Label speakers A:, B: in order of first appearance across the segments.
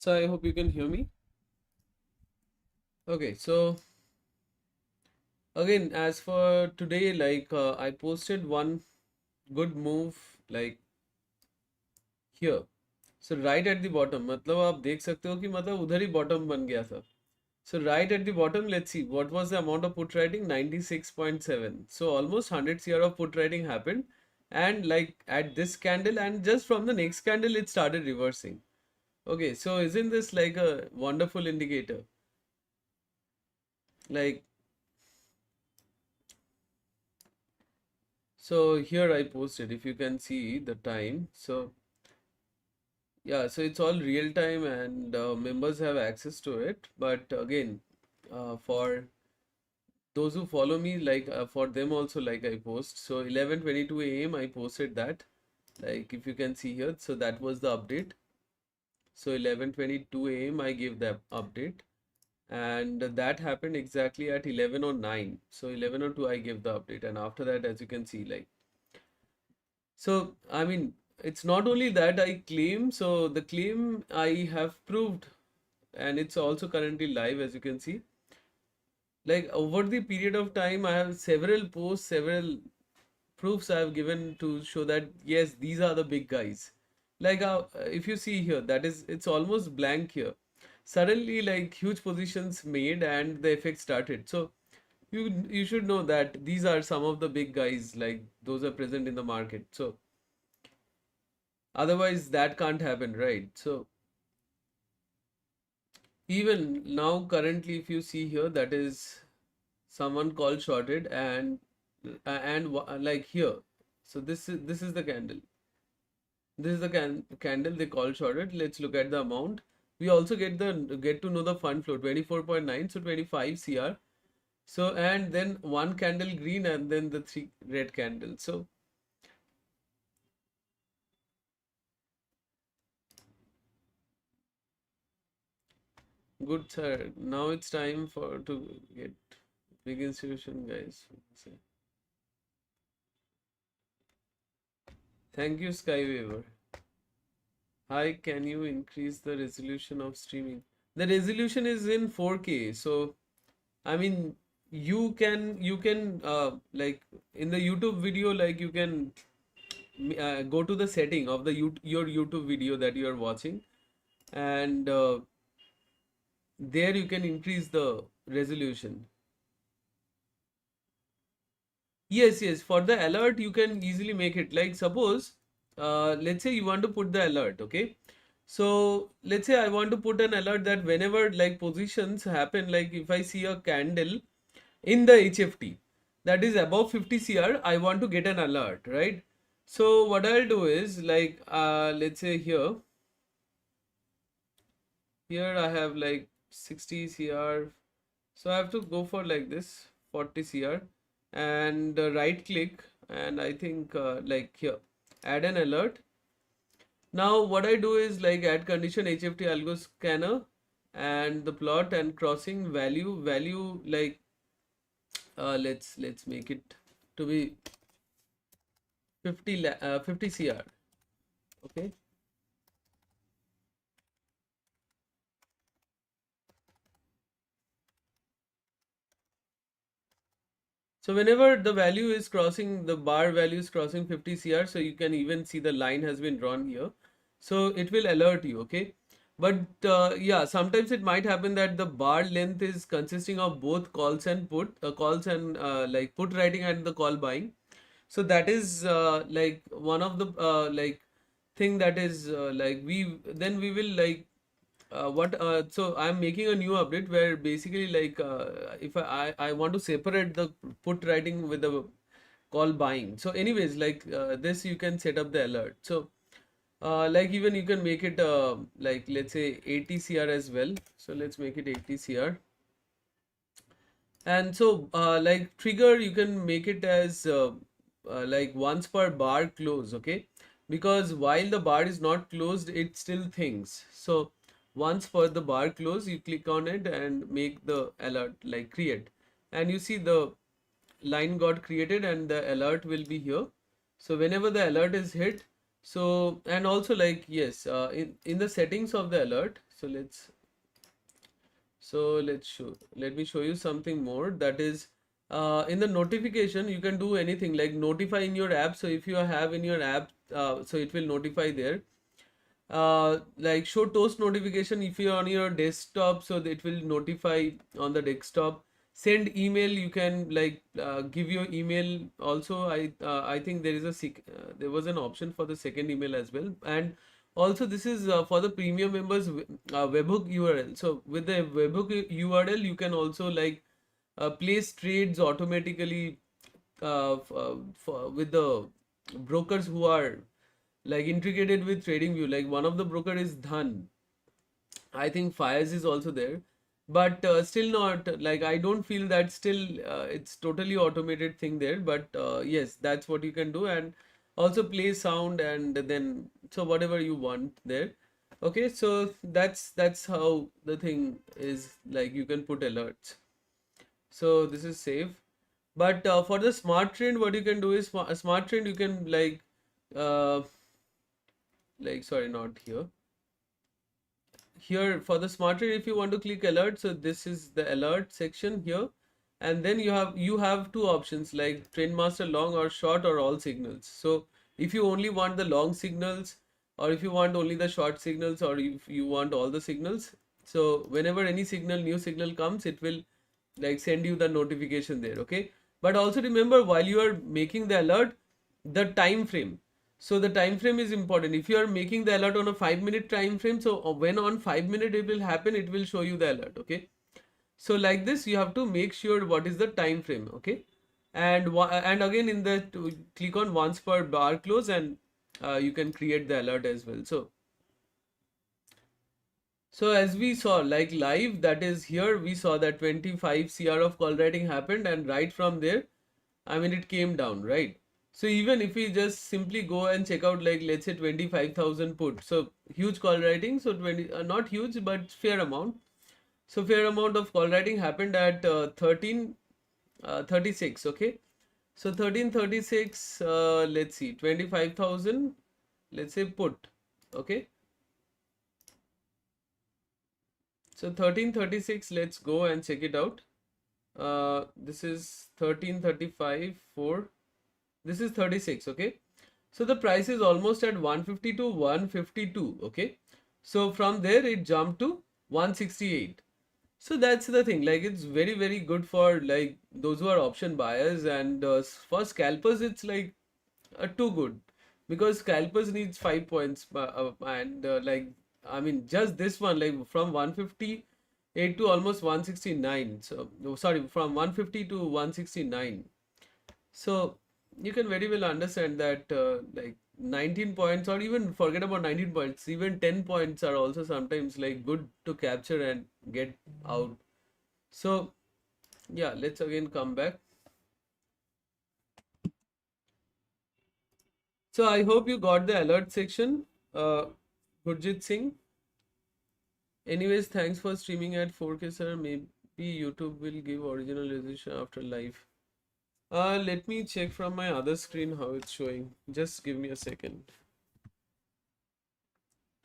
A: So I hope you can hear me. Okay, so again, as for today, I posted one good move like here. So right at the bottom, मतलब आप देख सकते हो कि मतलब उधर ही bottom बन गया था. So right at the bottom, let's see what was the amount of put writing, 96.7. So almost 100 CR of put writing happened, and like at this candle, and just from the next candle, it started reversing. Okay, so isn't this like a wonderful indicator? Like, so here I posted, if you can see the time. So yeah, so it's all real time and members have access to it. But again, for those who follow me, for them also, like I post. So 11:22 a.m. I posted that. Like if you can see here, so that was the update. So 11:22 a.m. I gave the update, and that happened exactly at 11:09. So 11:02 I gave the update, and after that, as you can see, like. So, I mean, it's not only that I claim, so the claim I have proved, and it's also currently live, as you can see. Like over the period of time, I have several posts, several proofs I have given to show that yes, these are the big guys. Like if you see here, that is, it's almost blank here. Suddenly, like huge positions made, and the effect started. So you should know that these are some of the big guys, like those are present in the market. So otherwise, that can't happen, right? So even now, currently, if you see here, that is someone called shorted, and like here. So this is the candle. This is the candle they call shorted. Let's look at the amount. We also get to know the fund flow 24.9, so 25 CR. So and then one candle green and then the three red candles. So good, sir. Now it's time for to get big institution, guys. Thank you, Skywaver. Hi, can you increase the resolution of streaming? The resolution is in 4K. So, I mean, you can like in the YouTube video, like you can go to the setting of the your YouTube video that you are watching, and there you can increase the resolution. Yes, yes. For the alert, you can easily make it. Like suppose, let's say you want to put the alert, okay? So let's say I want to put an alert that whenever like positions happen, like if I see a candle in the HFT that is above 50 CR, I want to get an alert, right? So what I'll do is like, let's say here I have like 60 CR. So I have to go for like this 40 CR and right click, and I think like here add an alert. Now what I do is like add condition HFT algo scanner and the plot and crossing value like let's make it to be 50 CR. Okay. So whenever the value is crossing, the bar value is crossing 50 CR, so you can even see the line has been drawn here. So it will alert you, okay? But yeah, sometimes it might happen that the bar length is consisting of both calls and calls and like put writing and the call buying. So that is like one of the like thing that is like we will like what so I'm making a new update where basically like if I want to separate the put writing with the call buying. So anyways, like this you can set up the alert. So like even you can make it like let's say 80 CR as well. So let's make it 80 CR. And so like trigger you can make it as like once per bar close, okay? Because while the bar is not closed, it still thinks. So once for the bar close, you click on it and make the alert like create, and you see the line got created and the alert will be here. So whenever the alert is hit, so and also like yes in the settings of the alert, So let me show you something more. That is, in the notification you can do anything like notify in your app. So if you have in your app, so it will notify there. Like show toast notification if you're on your desktop, so that it will notify on the desktop. Send email, you can like give your email also. I think there was an option for the second email as well. And also this is for the premium members, webhook URL. So with the webhook URL you can also like place trades automatically with the brokers who are like integrated with TradingView. Like one of the broker is Dhan. I think Fires is also there, but still not like I don't feel that still it's totally automated thing there. But yes, that's what you can do, and also play sound and then so whatever you want there. Okay, so that's how the thing is, like you can put alerts. So this is safe. But for the smart trend, what you can do is a smart trend you can uh, like sorry, not here. Here for the smart trade, if you want to click alert, so this is the alert section here, and then you have two options like trend master long or short or all signals. So if you only want the long signals, or if you want only the short signals, or if you want all the signals, so whenever any new signal comes, it will like send you the notification there. Okay, but also remember, while you are making the alert, the time frame. So the time frame is important. If you are making the alert on a 5 minute time frame, so when on 5 minute it will happen, it will show you the alert. Okay, so like this you have to make sure what is the time frame. Okay, and again in the click on once per bar close, and you can create the alert as well. So as we saw, like live, that is here, we saw that 25 CR of call writing happened, and right from there, I mean, it came down, right? So even if we just simply go and check out, like let's say 25,000 put, so huge call writing, so 20, not huge, but fair amount. So fair amount of call writing happened at 1336, okay? So 1336, let's see, 25,000, let's say put, okay? So 1336, let's go and check it out. This is 1335 for, this is 36, okay? So the price is almost at 150 to 152, okay? So from there it jumped to 168. So that's the thing, like it's very, very good for like those who are option buyers, and for scalpers it's like too good, because scalpers needs 5 points, and like I mean just this one, like from 158 to almost 169. So no, sorry, from 150 to 169. So you can very well understand that like 19 points, or even forget about 19 points, even 10 points are also sometimes like good to capture and get out. So yeah, let's again come back. So I hope you got the alert section, Gurjit Singh. Anyways, thanks for streaming at 4K, sir. Maybe YouTube will give original resolution after live. Let me check from my other screen how it's showing. Just give me a second.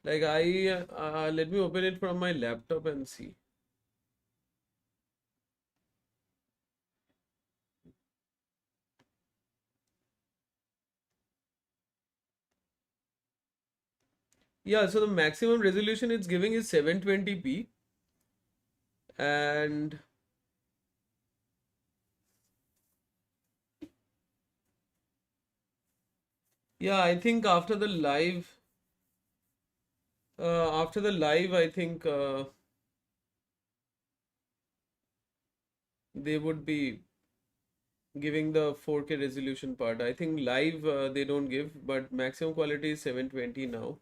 A: Like let me open it from my laptop and see. Yeah, so the maximum resolution it's giving is 720p, and yeah, I think after the live, I think they would be giving the 4K resolution part. I think live they don't give, but maximum quality is 720 now.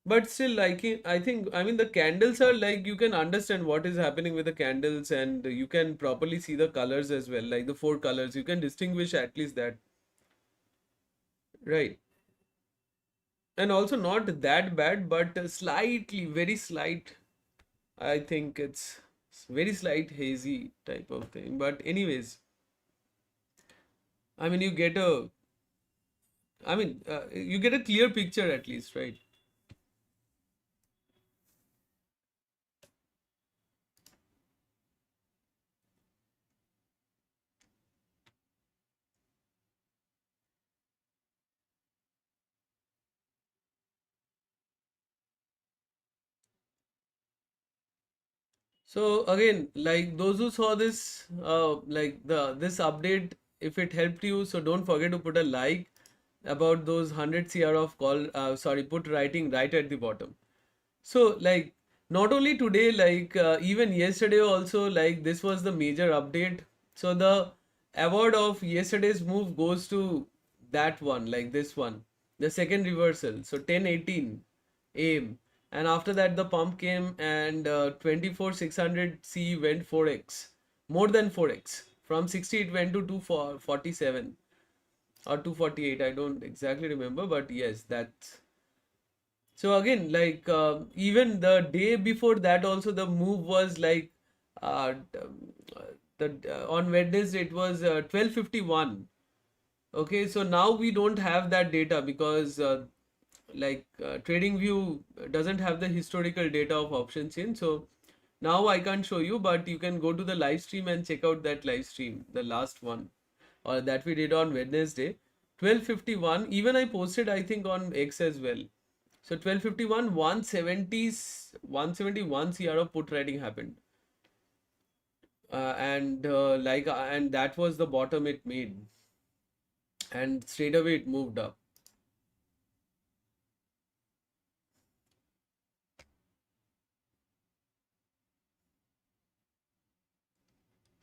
A: But still, like I think, I mean, the candles are like you can understand what is happening with the candles, and you can properly see the colors as well, like the four colors. You can distinguish at least that, right? And also not that bad, but slightly, very slight. I think it's very slight hazy type of thing. But anyways, I mean, you get a clear picture at least, right? So again, like those who saw this, like this update, if it helped you, so don't forget to put a like about those 100 CR of call. Sorry, put writing right at the bottom. So like not only today, like even yesterday also, like this was the major update. So the award of yesterday's move goes to that one, like this one, the second reversal. So 1018 aim, and after that the pump came and 24,600 C went 4x, more than 4x. From 60 it went to 247 or 248. I don't exactly remember, but yes, that's so again, like even the day before that, also the move was like the on Wednesday it was 12:51. Okay, so now we don't have that data because TradingView doesn't have the historical data of option chain. So now I can't show you, but you can go to the live stream and check out that live stream, the last one, or that we did on Wednesday, 12:51. Even I posted, I think, on X as well. So 12:51, 171 CR of put writing happened, and that was the bottom it made, and straight away it moved up.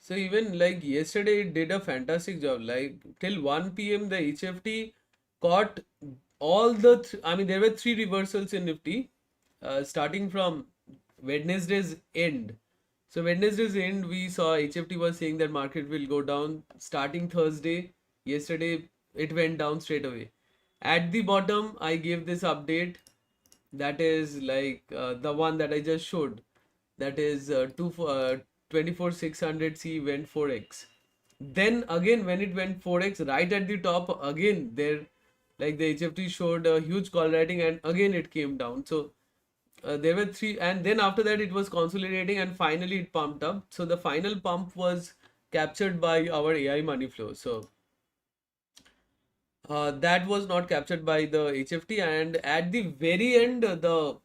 A: So even like yesterday, it did a fantastic job. Like till 1 p.m., the HFT caught all the. I mean, there were three reversals in Nifty, starting from Wednesday's end. So Wednesday's end, we saw HFT was saying that market will go down starting Thursday. Yesterday, it went down straight away. At the bottom, I gave this update. That is like the one that I just showed. That is 24,600 C went 4x. Then again, when it went 4x, right at the top, again there, like the HFT showed a huge call writing, and again it came down. So there were three, and then after that it was consolidating, and finally it pumped up. So the final pump was captured by our AI money flow. So that was not captured by the HFT, and at the very end, the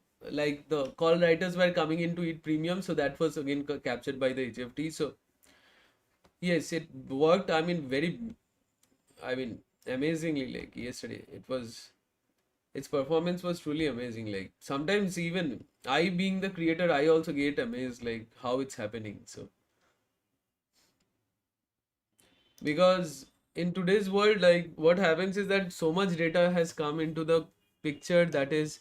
A: call writers were coming into it premium, so that was again captured by the HFT. So yes, it worked. I mean, amazingly. Like yesterday, its performance was truly amazing. Like sometimes even I, being the creator, I also get amazed like how it's happening. So because in today's world, like what happens is that so much data has come into the picture that is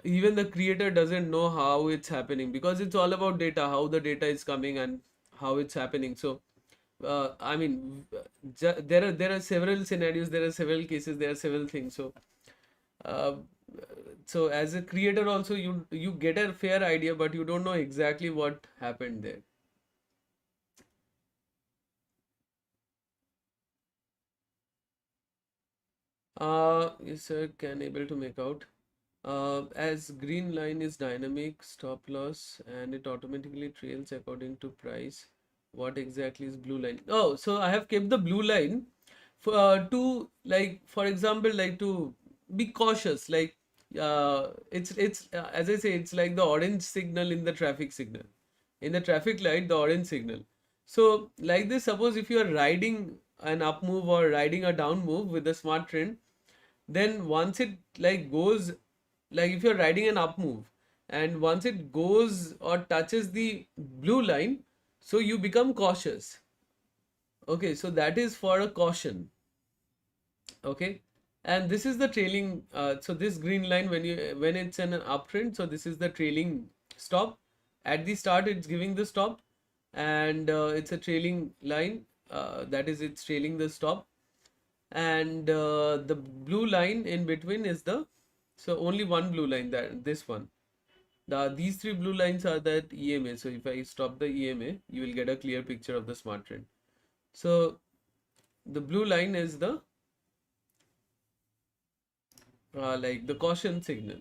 A: even the creator doesn't know how it's happening, because it's all about data, how the data is coming and how it's happening. So I mean, there are several scenarios, there are several cases, there are several things. So uh, so as a creator also, you get a fair idea, but you don't know exactly what happened there. Yes sir, can able to make out. As green line is dynamic stop loss and it automatically trails according to price. What exactly is blue line? Oh, so I have kept the blue line for to, like, for example, like to be cautious. Like it's as I say, it's like the orange signal in the traffic signal. In the traffic light, the orange signal. So like this, suppose if you are riding an up move or riding a down move with a smart trend, then once it like goes, like if you're riding an up move and once it goes or touches the blue line, so you become cautious. Okay, so that is for a caution. Okay, and this is the trailing, so this green line, when it's in an uptrend, so this is the trailing stop. At the start it's giving the stop, and it's a trailing line, that is it's trailing the stop, and the blue line in between is the, so only one blue line, that this one, these three blue lines are that EMA. So if I stop the EMA, you will get a clear picture of the smart trend. So the blue line is the like the caution signal.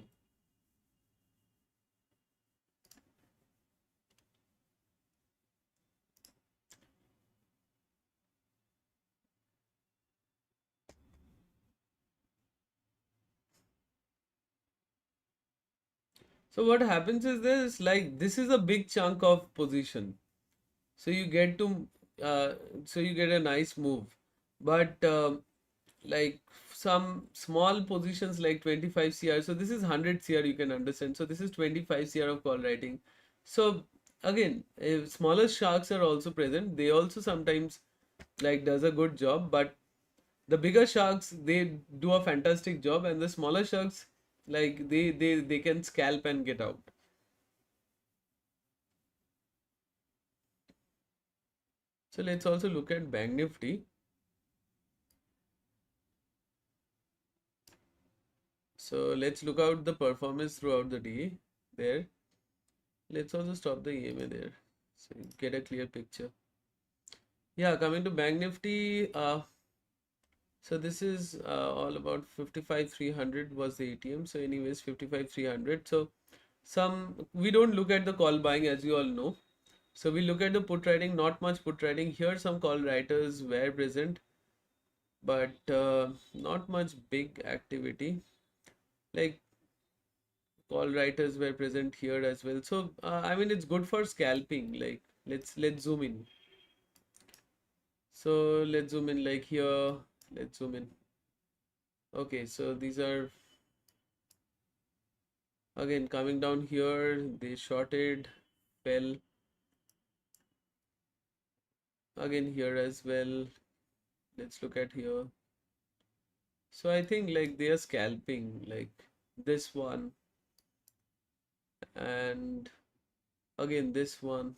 A: So what happens is this, like this is a big chunk of position. So you get to, uh, so you get a nice move. But like some small positions like 25 CR, so this is 100 CR, you can understand. So this is 25 CR of call writing. So again, if smaller sharks are also present, they also sometimes like does a good job, but the bigger sharks, they do a fantastic job, and the smaller sharks, like they can scalp and get out. So let's also look at Bank Nifty. So let's look out the performance throughout the day there. Let's also stop the EMA there so you get a clear picture. Yeah, coming to Bank Nifty, so this is all about 55,300 was the ATM. So anyways, 55,300. So we don't look at the call buying, as you all know. So we look at the put writing, not much put writing. Here some call writers were present, but not much big activity. Like call writers were present here as well. So I mean it's good for scalping. Like let's zoom in. So let's zoom in like here. Let's zoom in. Okay, so these are again coming down here. They shorted, fell again here as well. Let's look at here. So I think like they are scalping like this one and again this one.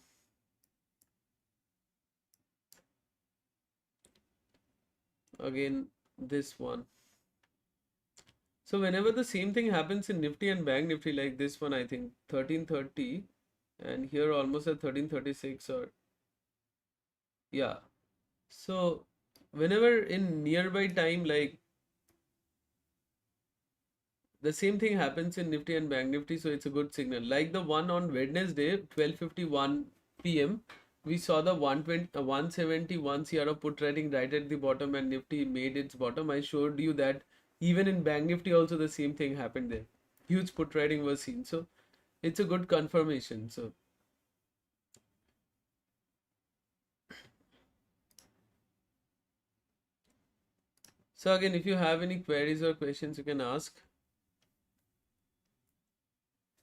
A: Again this one. So whenever the same thing happens in Nifty and Bank Nifty, like this one, I think 1330 and here almost at 1336 or yeah. So whenever in nearby time, like the same thing happens in Nifty and Bank Nifty, so it's a good signal. Like the one on Wednesday, 12:51 p.m., we saw the 120, 171 CR of put writing right at the bottom, and Nifty made its bottom. I showed you that even in Bank Nifty also the same thing happened there. Huge put writing was seen, so it's a good confirmation. So again, if you have any queries or questions, you can ask.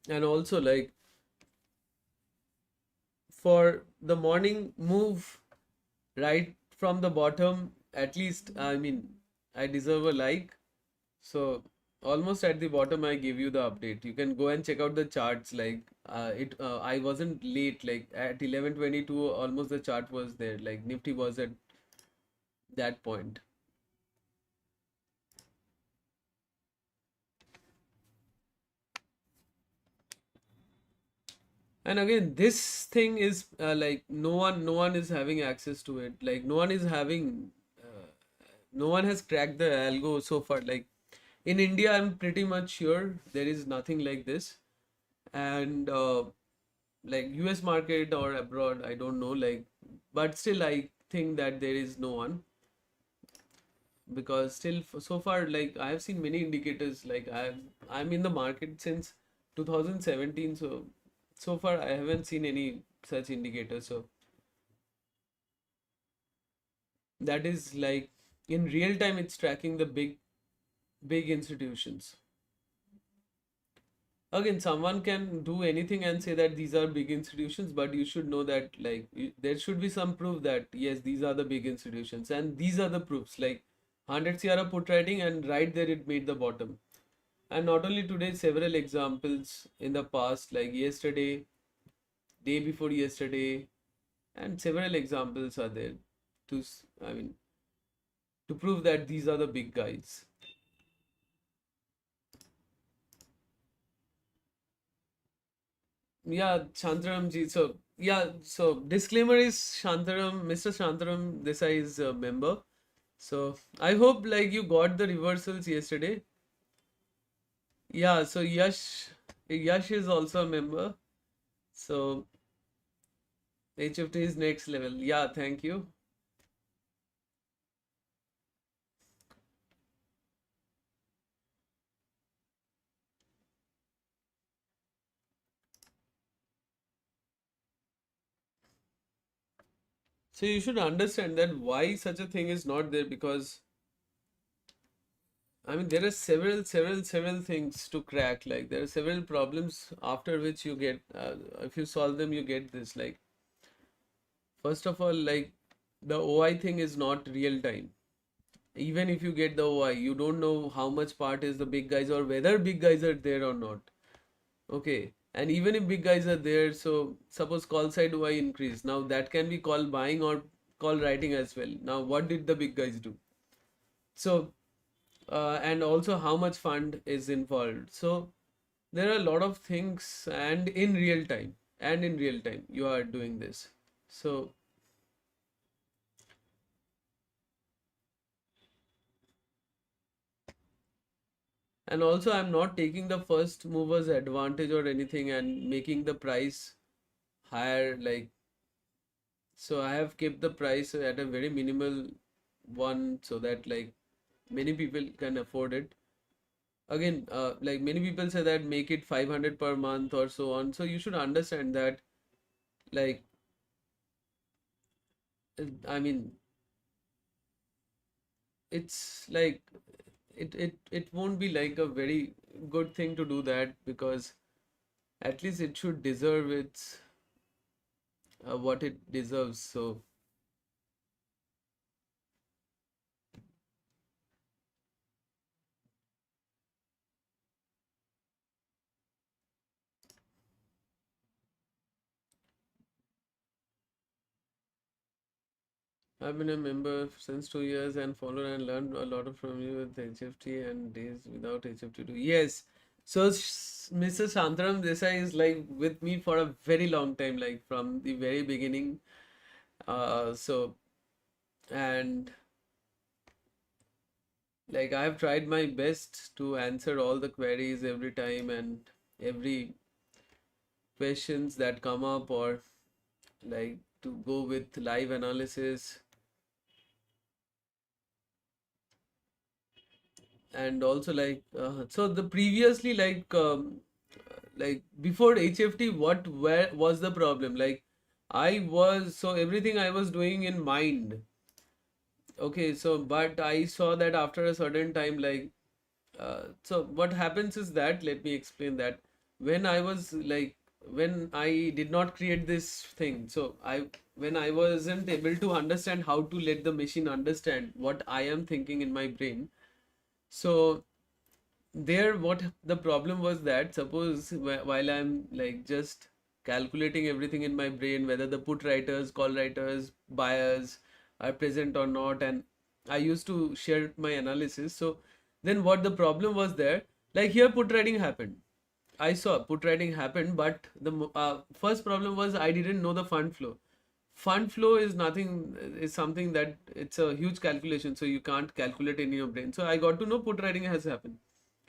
A: And also like for the morning move right from the bottom, at least I mean I deserve a like. So almost at the bottom I give you the update. You can go and check out the charts. Like it I wasn't late, like at 11:22 almost the chart was there, like Nifty was at that point. And again this thing is like no one is having access to it, like no one is having no one has cracked the algo so far. Like in India, I'm pretty much sure there is nothing like this. And like US market or abroad, I don't know. Like, but still, I think that there is no one, because still so far, like I have seen many indicators. Like I'm in the market since 2017, so far I haven't seen any such indicators. So that is like in real time, it's tracking the big institutions. Again, someone can do anything and say that these are big institutions, but you should know that like there should be some proof that yes, these are the big institutions, and these are the proofs. Like 100 CR put writing, and right there it made the bottom. And not only today, several examples in the past, like yesterday, day before yesterday, and several examples are there to I mean to prove that these are the big guys. Yeah, Shantaram ji. So yeah, so disclaimer is Shantaram, Mr. Shantaram Desai is a member. So I hope like you got the reversals yesterday. Yeah, so Yash is also a member. So HFT is next level. Yeah, thank you. So you should understand that why such a thing is not there, because I mean there are several things to crack. Like there are several problems after which you get, if you solve them, you get this. Like first of all, like the OI thing is not real time. Even if you get the OI, you don't know how much part is the big guys or whether big guys are there or not. Okay. And even if big guys are there, so suppose call side OI increase. Now that can be call buying or call writing as well. Now what did the big guys do? So and also how much fund is involved. So there are a lot of things, and in real time you are doing this. So and also I'm not taking the first movers advantage or anything and making the price higher, like, so I have kept the price at a very minimal one so that like many people can afford it. Again, like many people say that make it 500 per month or so on. So you should understand that, like, I mean, it's like it won't be like a very good thing to do that, because at least it should deserve its what it deserves. So I've been a member since 2 years and follow and learned a lot from you with HFT and days without HFT too. Yes. So Mr. Shantaram Desai is like with me for a very long time, like from the very beginning. So and like I have tried my best to answer all the queries every time, and every questions that come up, or like to go with live analysis. And also so the previously like before HFT, what where was the problem? Like I was, so everything I was doing in mind. Okay, so but I saw that after a certain time, like so what happens is that, let me explain that. When I was like, when I did not create this thing, so when I wasn't able to understand how to let the machine understand what I am thinking in my brain. So there what the problem was that, suppose while I'm like just calculating everything in my brain, whether the put writers, call writers, buyers are present or not, and I used to share my analysis. So then what the problem was there, like here put writing happened, I saw put writing happened, but the first problem was I didn't know the fund flow. Fund flow is nothing, is something that it's a huge calculation, so you can't calculate in your brain. So I got to know put writing has happened.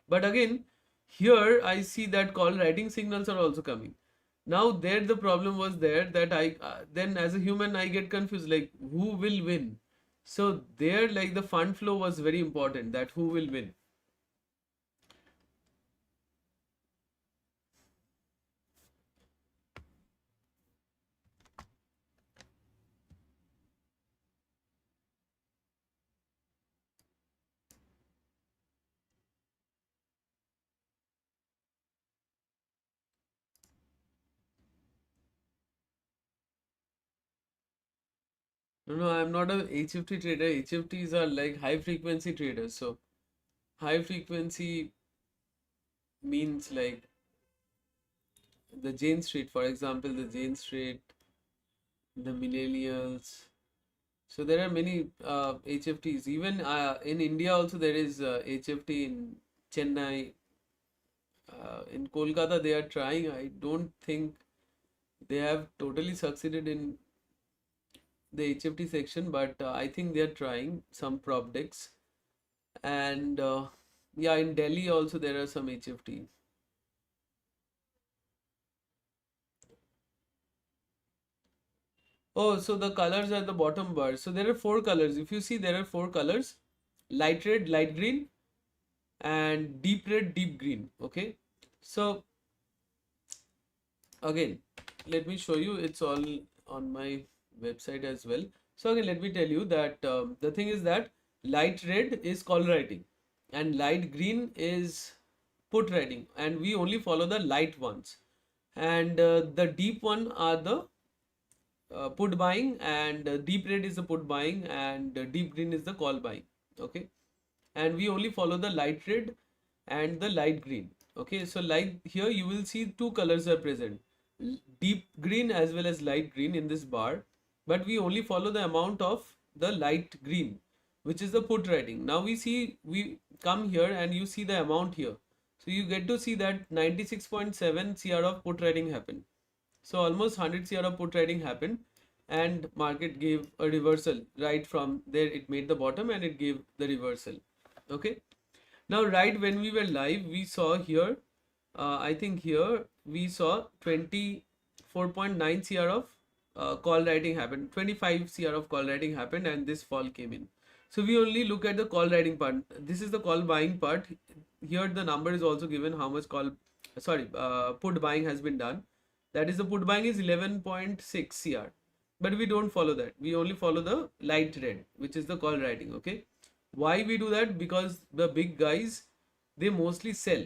A: But again, here I see that call writing signals are also coming. Now there the problem was there that I then as a human I get confused, like who will win. So there like the fund flow was very important, that who will win. No, no, I'm not a HFT trader. HFTs are like high frequency traders. So high frequency means like the Jane Street, for example, the Jane Street, the millennials. So there are many HFTs. Even in India also there is HFT in Chennai. In Kolkata they are trying. I don't think they have totally succeeded in the HFT section, but I think they are trying some prop decks. And yeah, in Delhi also there are some HFT. Oh, so the colors are the bottom bar. So there are four colors. If you see, there are four colors: light red, light green, and deep red, deep green. Okay. So again, let me show you. It's all on my website as well. So again, let me tell you that the thing is that light red is call writing and light green is put writing, and we only follow the light ones, and the deep one are the put buying, and deep red is the put buying, and deep green is the call buying. Okay, and we only follow the light red and the light green. Okay, so like here you will see two colors are present, deep green as well as light green in this bar, but we only follow the amount of the light green, which is the put writing. Now we come here and you see the amount here, so you get to see that 96.7 cr of put writing happened. So almost 100 cr of put writing happened, and market gave a reversal. Right from there it made the bottom and it gave the reversal. Okay, now right when we were live we saw here, I think here we saw 24.9 cr of call writing happened, 25 cr of call writing happened, and this fall came in. So we only look at the call writing part. This is the call buying part. Here the number is also given how much put buying has been done. That is, the put buying is 11.6 cr, but we don't follow that. We only follow the light red, which is the call writing. Okay, why we do that? Because the big guys, they mostly sell.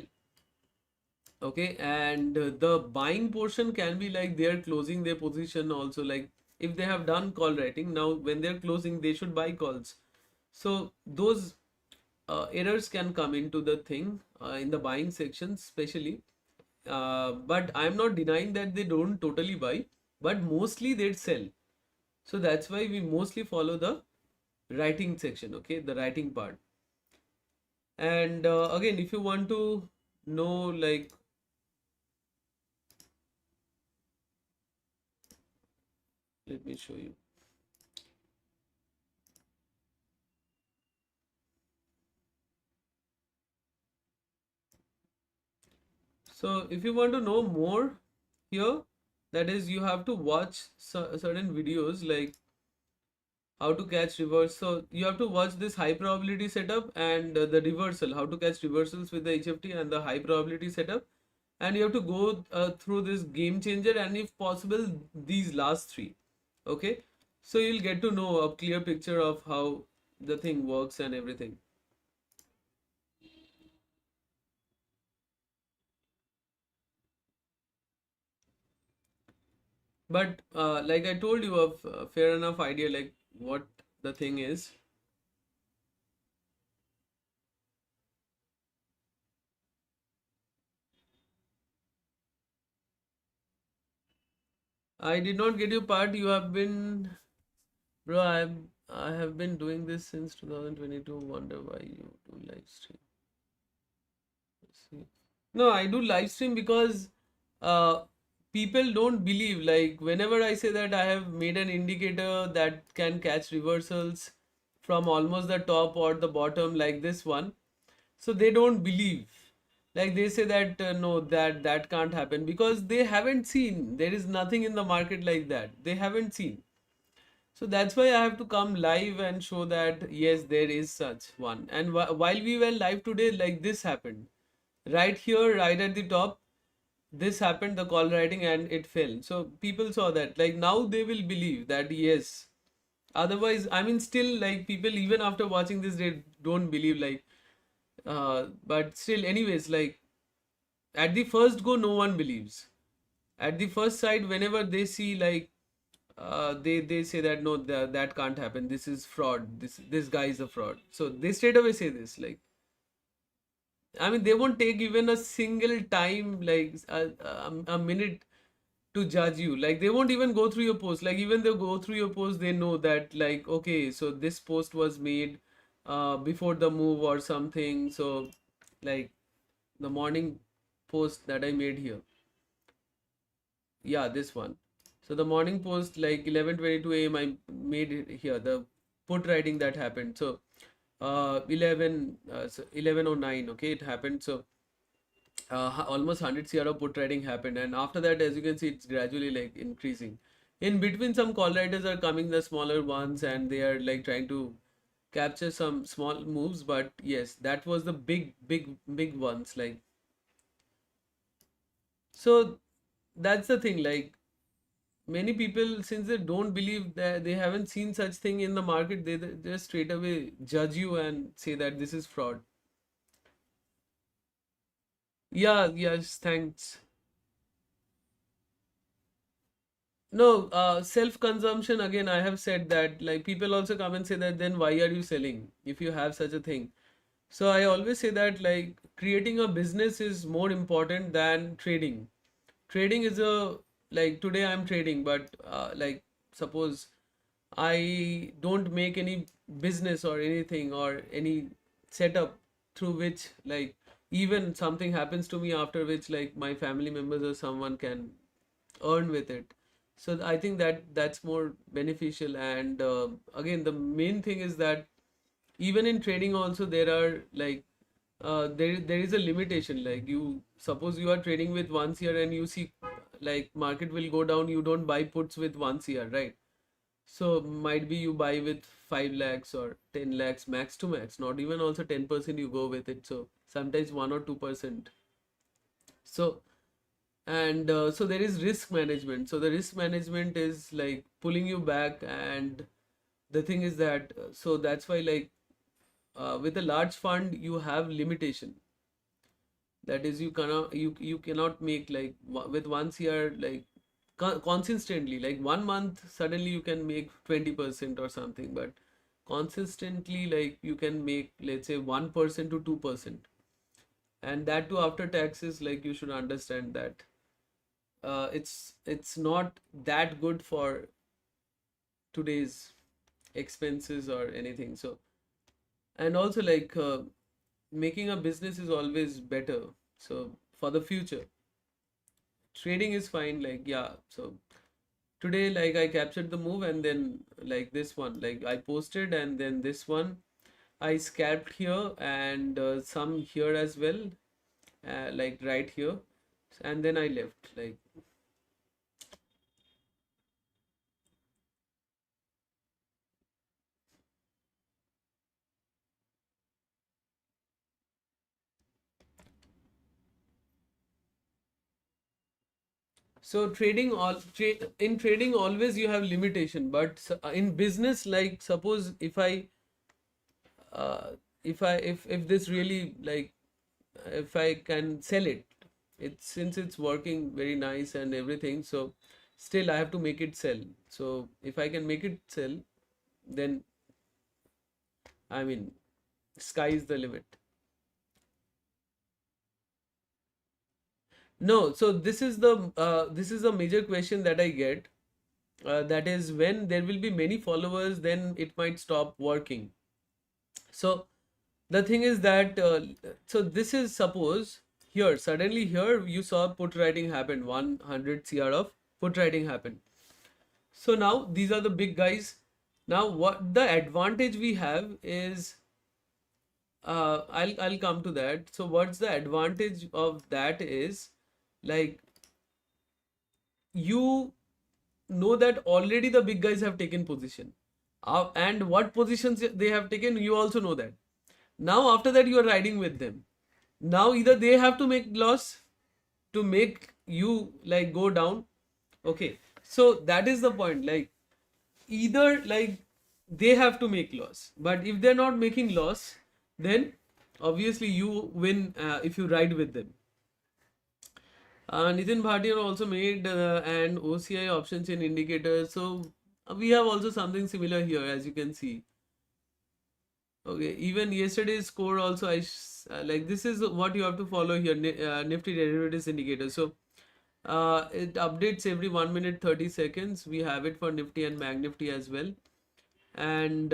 A: Okay, and the buying portion can be like they're closing their position also, like if they have done call writing, now when they're closing they should buy calls. So those errors can come into the thing in the buying section especially, but I'm not denying that they don't totally buy, but mostly they sell. So that's why we mostly follow the writing section. Okay, the writing part. And again, if you want to know, like, let me show you. So if you want to know more here, that is, you have to watch certain videos like how to catch reverse. So you have to watch this high probability setup and the reversal, how to catch reversals with the HFT and the high probability setup. And you have to go through this game changer, and if possible these last three. Okay, so you'll get to know a clear picture of how the thing works and everything. But like I told you, a fair enough idea like what the thing is. I did not get your part. You have been, bro. I have been doing this since 2022. Wonder why you do live stream. See. No, I do live stream because uh, people don't believe. Like whenever I say that I have made an indicator that can catch reversals from almost the top or the bottom, like this one, so they don't believe. Like they say that no, that can't happen because they haven't seen. There is nothing in the market like that. They haven't seen. So that's why I have to come live and show that yes, there is such one. And while we were live today, like this happened. Right here, right at the top, this happened, the call writing, and it fell. So people saw that. Like now they will believe that yes. Otherwise, I mean, still like people even after watching this, they don't believe like. But still, anyways, like at the first go, no one believes. At the first sight, whenever they see like they say that no, that can't happen. This is fraud. This guy is a fraud. So they straight away say this. Like I mean, they won't take even a single time, like a minute to judge you. Like they won't even go through your post. Like even they go through your post, they know that like okay, so this post was made before the move or something. So like the morning post that I made here. Yeah, this one. So the morning post like 11:22 a.m. I made it here. The put writing that happened. So 11:09. Okay, it happened. So almost 100 CR of put writing happened, and after that, as you can see, it's gradually like increasing. In between, some call writers are coming, the smaller ones, and they are like trying to capture some small moves. But yes, that was the big ones. So that's the thing. Like many people, since they don't believe, that they haven't seen such thing in the market, they just straight away judge you and say that this is fraud. Yeah, yes, thanks. No, self-consumption, again, I have said that, like, people also come and say that, then why are you selling if you have such a thing? So I always say that, like, creating a business is more important than trading. Trading is a, like, today I'm trading, but like, suppose I don't make any business or anything or any setup through which, like, even something happens to me after which, like, my family members or someone can earn with it. So I think that that's more beneficial. And again, the main thing is that even in trading also there are, like, there is a limitation. Like, you suppose you are trading with 1 year and you see, like, market will go down, you don't buy puts with 1 year, right? So might be you buy with 5 lakhs or 10 lakhs max to max, not even also 10% you go with it. So sometimes 1 or 2%. So, and so there is risk management. So the risk management is like pulling you back. And the thing is that, so that's why, like, with a large fund you have limitation. That is, you cannot make, like, with 1 year, like, consistently, like 1 month suddenly you can make 20% or something, but consistently, like, you can make, let's say, 1% to 2%. And that too after taxes, like, you should understand that it's not that good for today's expenses or anything. So, and also, like, making a business is always better. So for the future, trading is fine, like, yeah. So today, like, I captured the move, and then, like, this one, like, I posted, and then this one I scalped here, and some here as well, like right here, and then I left, like. So in trading always you have limitation, but in business, like, suppose uh, if this really, like, if I can sell it, it's, since it's working very nice and everything, so still I have to make it sell. So if I can make it sell, then, I mean, sky is the limit. No, so this is a major question that I get. That is, when there will be many followers, then it might stop working. So the thing is that, so this is, suppose, here suddenly here you saw put writing happen, 100 cr of put writing happen. So now these are the big guys. Now what the advantage we have is, I'll come to that. So what's the advantage of that is, like, you know that already the big guys have taken position, and what positions they have taken, you also know that. Now after that you are riding with them. Now either they have to make loss to make you, like, go down. Okay, so that is the point. Like, either, like, they have to make loss, but if they're not making loss, then obviously you win if you ride with them. Nitin Bhatia also made an OCI options in indicators. So we have also something similar here, as you can see. Okay, even yesterday's score also, like, this is what you have to follow here, Nifty derivatives indicator. So it updates every 1 minute 30 seconds. We have it for Nifty and Mag Nifty as well. And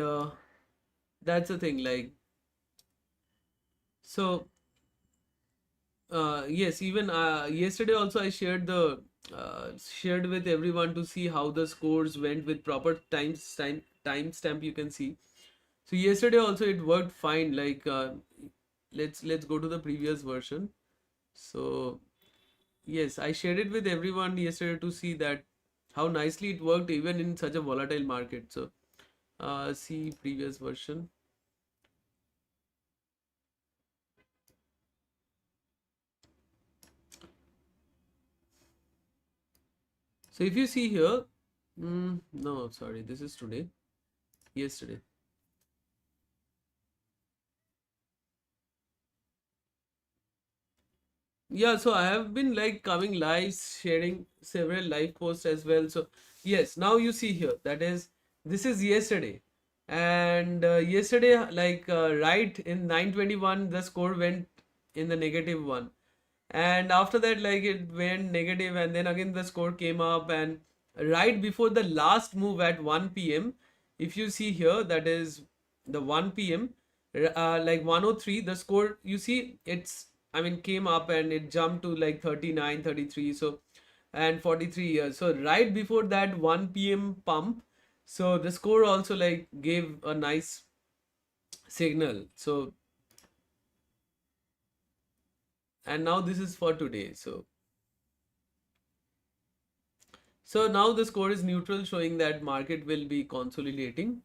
A: that's the thing, like, so yes, even yesterday also I shared with everyone to see how the scores went with proper timestamp, you can see. So yesterday also it worked fine. Like, let's go to the previous version. So yes, I shared it with everyone yesterday to see that how nicely it worked even in such a volatile market. So see previous version. So if you see here, no, sorry, this is today, yesterday. Yeah, so I have been like coming live, sharing several live posts as well. So yes, now you see here, that is, this is yesterday. And yesterday, like right in 9:21, the score went in the negative one. And after that, like it went negative, and then again the score came up. And right before the last move at 1 p.m., if you see here, that is the 1 p.m., like 103, the score, you see, it's, I mean, came up and it jumped to like 39, 33, so, and 43 years. So right before that 1 p.m. pump, so the score also like gave a nice signal. So, and now this is for today. So now the score is neutral, showing that market will be consolidating.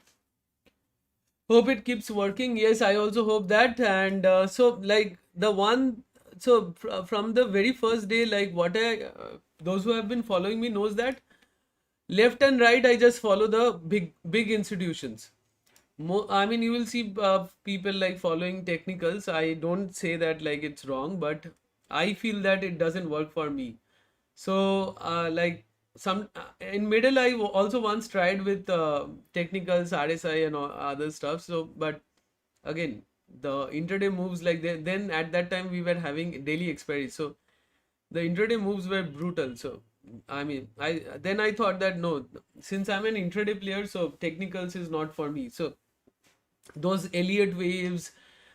A: Hope it keeps working. Yes, I also hope that. And so like the one, so from the very first day, like what those who have been following me knows that left and right, I just follow the big institutions. I mean, you will see people like following technicals. I don't say that like it's wrong, but I feel that it doesn't work for me. So, like some in middle, I also once tried with technicals, RSI, and all other stuff. So, but again, the intraday moves, like then at that time we were having daily expiry. So the intraday moves were brutal. So I mean, I thought that no, since I'm an intraday player, so technicals is not for me. So those Elliott waves,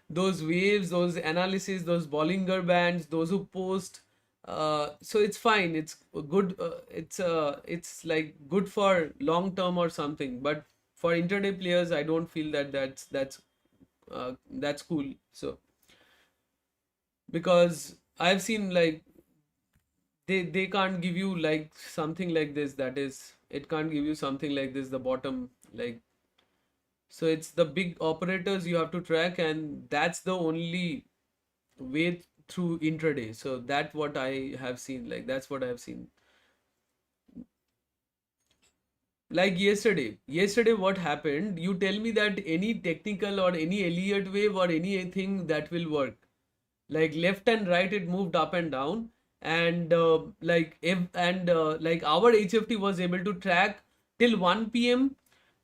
A: those analysis, those Bollinger Bands, those who post. So it's fine. It's good. It's like good for long term or something. But for intraday players, I don't feel that that's cool. So because I've seen like they can't give you like something like this. That is, it can't give you something like this. The bottom, like, so it's the big operators you have to track, and that's the only way through intraday. So that's what I have seen. Like that's what I have seen. Like yesterday, what happened? You tell me that any technical or any Elliott wave or anything that will work. Like left and right, it moved up and down, and like if and like our HFT was able to track till 1 p.m.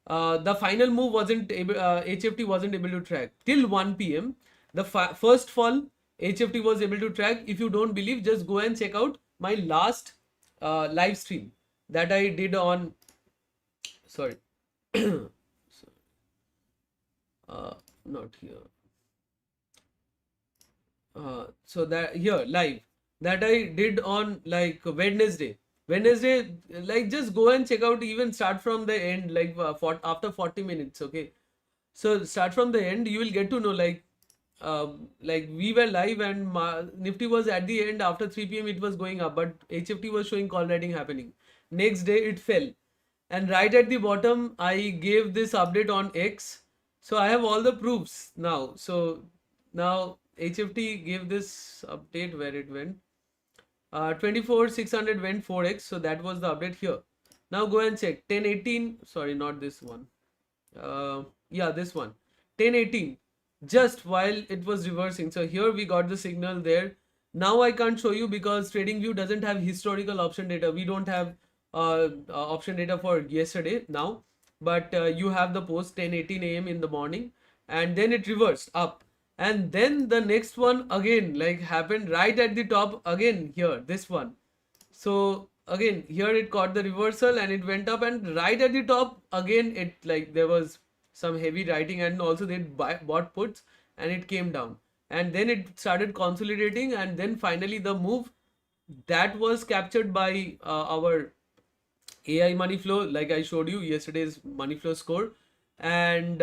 A: The final move wasn't able, HFT wasn't able to track till 1 p.m. The first fall HFT was able to track. If you don't believe, just go and check out my last live stream that I did on, sorry, not here. So that here live that I did on like Wednesday. Wednesday, like just go and check out. Even start from the end, like after 40 minutes. Okay, so start from the end. You will get to know like we were live and Nifty was at the end after 3 p.m. It was going up, but HFT was showing call writing happening. Next day it fell, and right at the bottom I gave this update on X. So I have all the proofs now. So now HFT gave this update where it went. 24,600 went 4x. So that was the update here. Now go and check 1018. Sorry, not this one. Yeah, this one. 1018. Just while it was reversing. So here we got the signal there. Now I can't show you because TradingView doesn't have historical option data. We don't have option data for yesterday now, but you have the post 10:18 a.m. in the morning, and then it reversed up, and then the next one again like happened right at the top again here, this one. So again here it caught the reversal and it went up, and right at the top again it like there was some heavy writing, and also they bought puts and it came down, and then it started consolidating, and then finally the move that was captured by our AI money flow, like I showed you yesterday's money flow score. And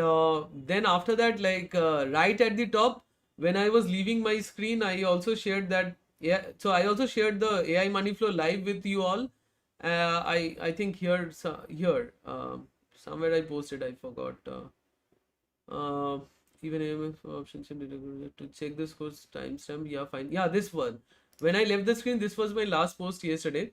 A: then after that, like right at the top, when I was leaving my screen, I also shared that. Yeah, so I also shared the AI money flow live with you all. I think here somewhere I posted, I forgot. Uh, Even AMF options to check this course timestamp. Yeah, fine. Yeah, this one. When I left the screen, this was my last post yesterday.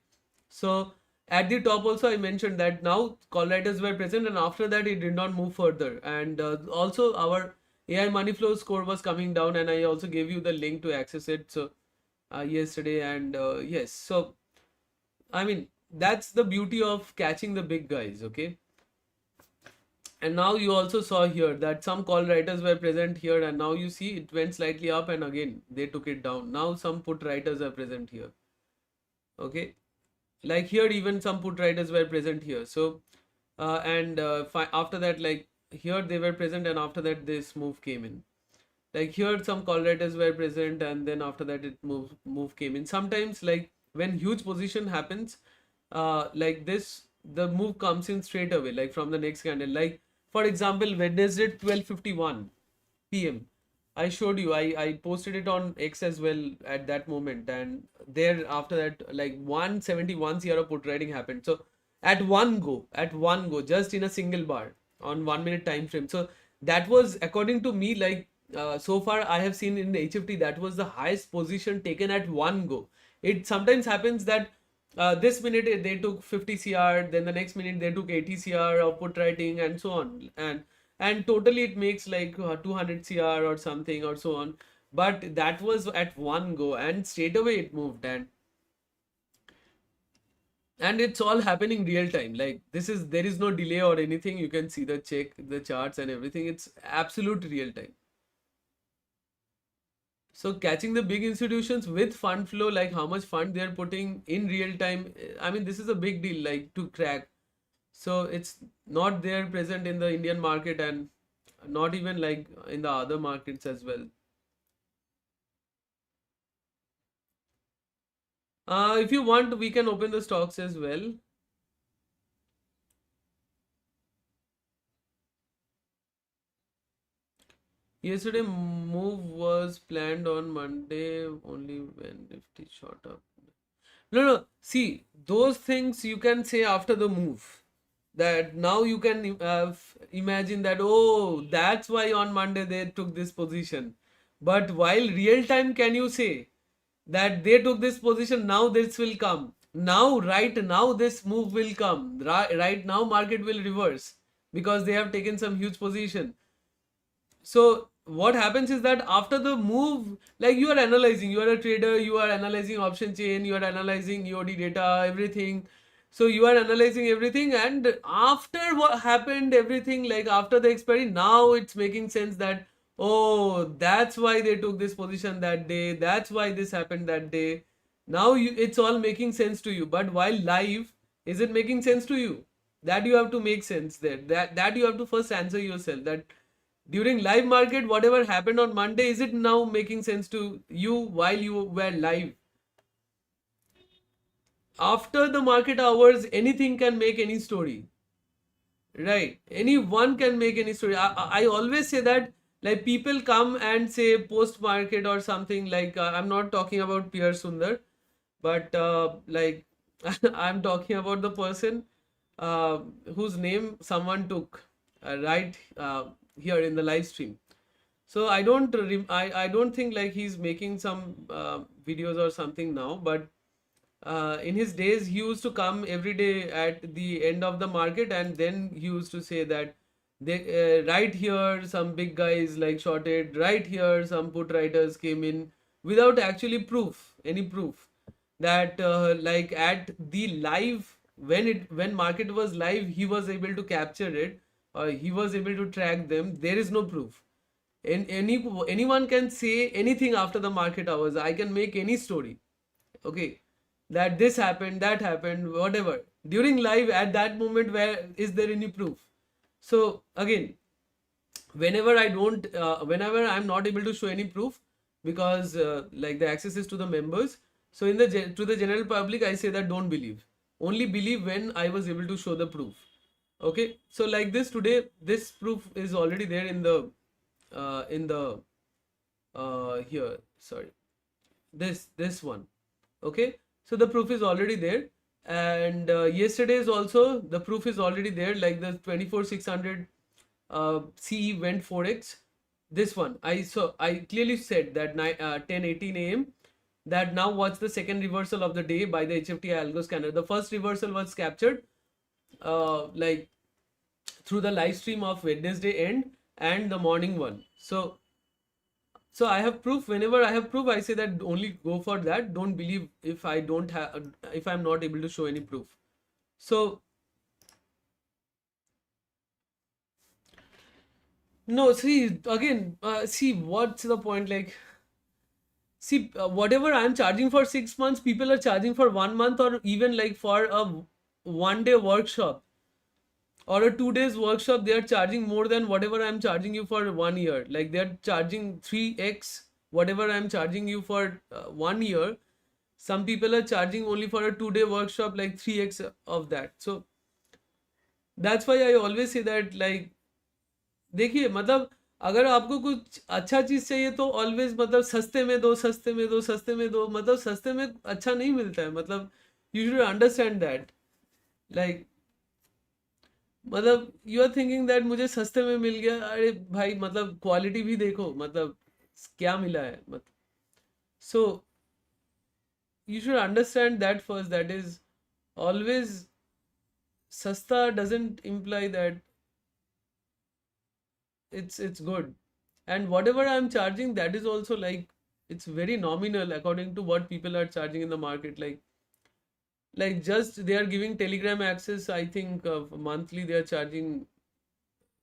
A: So At the top also I mentioned that now call writers were present, and after that it did not move further. And also our AI money flow score was coming down, and I also gave you the link to access it. So yesterday, and yes, so I mean that's the beauty of catching the big guys, okay? And now you also saw here that some call writers were present here, and now you see it went slightly up and again they took it down. Now some put writers are present here, okay? Like here even some put writers were present here. So and after that, like here they were present, and after that this move came in. Like here some call writers were present, and then after that it move came in. Sometimes like when huge position happens like this, the move comes in straight away, like from the next candle. Like for example, Wednesday 12:51 p.m. I showed you, I posted it on X as well at that moment, and there after that like 171 CR of put writing happened. So at one go, just in a single bar on 1 minute time frame. So that was, according to me, like so far I have seen in the HFT, that was the highest position taken at one go. It sometimes happens that this minute they took 50 CR, then the next minute they took 80 CR of put writing, and so on. And totally it makes like 200 CR or something or so on. But that was at one go, and straight away it moved, and it's all happening real time. Like this is, there is no delay or anything. You can see the check, the charts and everything. It's absolute real time. So catching the big institutions with fund flow, like how much fund they're putting in real time, I mean, this is a big deal, like to crack. So it's not there present in the Indian market, and not even like in the other markets as well. If you want, we can open the stocks as well. Yesterday move was planned on Monday only when Nifty shot up. No, no. See, those things you can say after the move. That now you can imagine that, oh, that's why on Monday they took this position. But while real time, can you say that they took this position, now this will come? Now, right now, this move will come. Right now, market will reverse because they have taken some huge position. So what happens is that after the move, like you are analyzing, you are a trader, you are analyzing option chain, you are analyzing EOD data, everything. So you are analyzing everything, and after what happened, everything, like after the expiry, now it's making sense that, oh, that's why they took this position that day, that's why this happened that day. Now it's all making sense to you. But while live, is it making sense to you? That you have to make sense there. That you have to first answer yourself, that during live market, whatever happened on Monday, is it now making sense to you while you were live? After the market hours, anything can make any story, right? Anyone can make any story. I always say that, like people come and say post market or something, like I'm not talking about Pierre Sundar, but like I'm talking about the person uh, whose name someone took right here in the live stream. So I don't think like he's making some videos or something now, but in his days he used to come every day at the end of the market, and then he used to say that they right here some big guys like shorted, right here some put writers came in, without actually any proof that like at the live, when market was live, he was able to capture it, or he was able to track them. There is no proof. Anyone can say anything after the market hours. I can make any story, okay, that this happened, that happened, whatever. During live, at that moment, where is there any proof? So again, whenever I'm not able to show any proof, because like the access is to the members, so in the to the general public, I say that don't believe. Only believe when I was able to show the proof. Okay, so like this today, this proof is already there in the here, sorry, this one. Okay, so the proof is already there, and yesterday's also the proof is already there, like the 24,600 CE went 4x. This one I saw, I clearly said that 10:18 a.m. that now watch the second reversal of the day by the HFT algo scanner. The first reversal was captured like through the live stream of Wednesday end and the morning one. So I have proof. Whenever I have proof, I say that only go for that. Don't believe if I don't have, if I'm not able to show any proof. So no, see again, see what's the point? Like, see, whatever I'm charging for 6 months, people are charging for 1 month, or even like for a 1 day workshop or a 2 days workshop. They are charging more than whatever I'm charging you for 1 year. Like they're charging 3x whatever I'm charging you for 1 year. Some people are charging only for a 2 day workshop like 3x of that. So that's why I always say that, like, देखिए मतलब अगर आपको कुछ अच्छा चीज चाहिए तो always मतलब सस्ते में दो, सस्ते में दो, सस्ते में दो, मतलब सस्ते में अच्छा नहीं मिलता है, मतलब you should understand that, like मतलब यू आर थिंकिंग दैट मुझे सस्ते में मिल गया, अरे भाई मतलब क्वालिटी भी देखो, मतलब क्या मिला है, मतलब so you should understand that first, that is always सस्ता doesn't imply that it's good, and whatever I'm charging, that is also like it's very nominal according to what people are charging in the market, like just they are giving Telegram access, I think monthly they are charging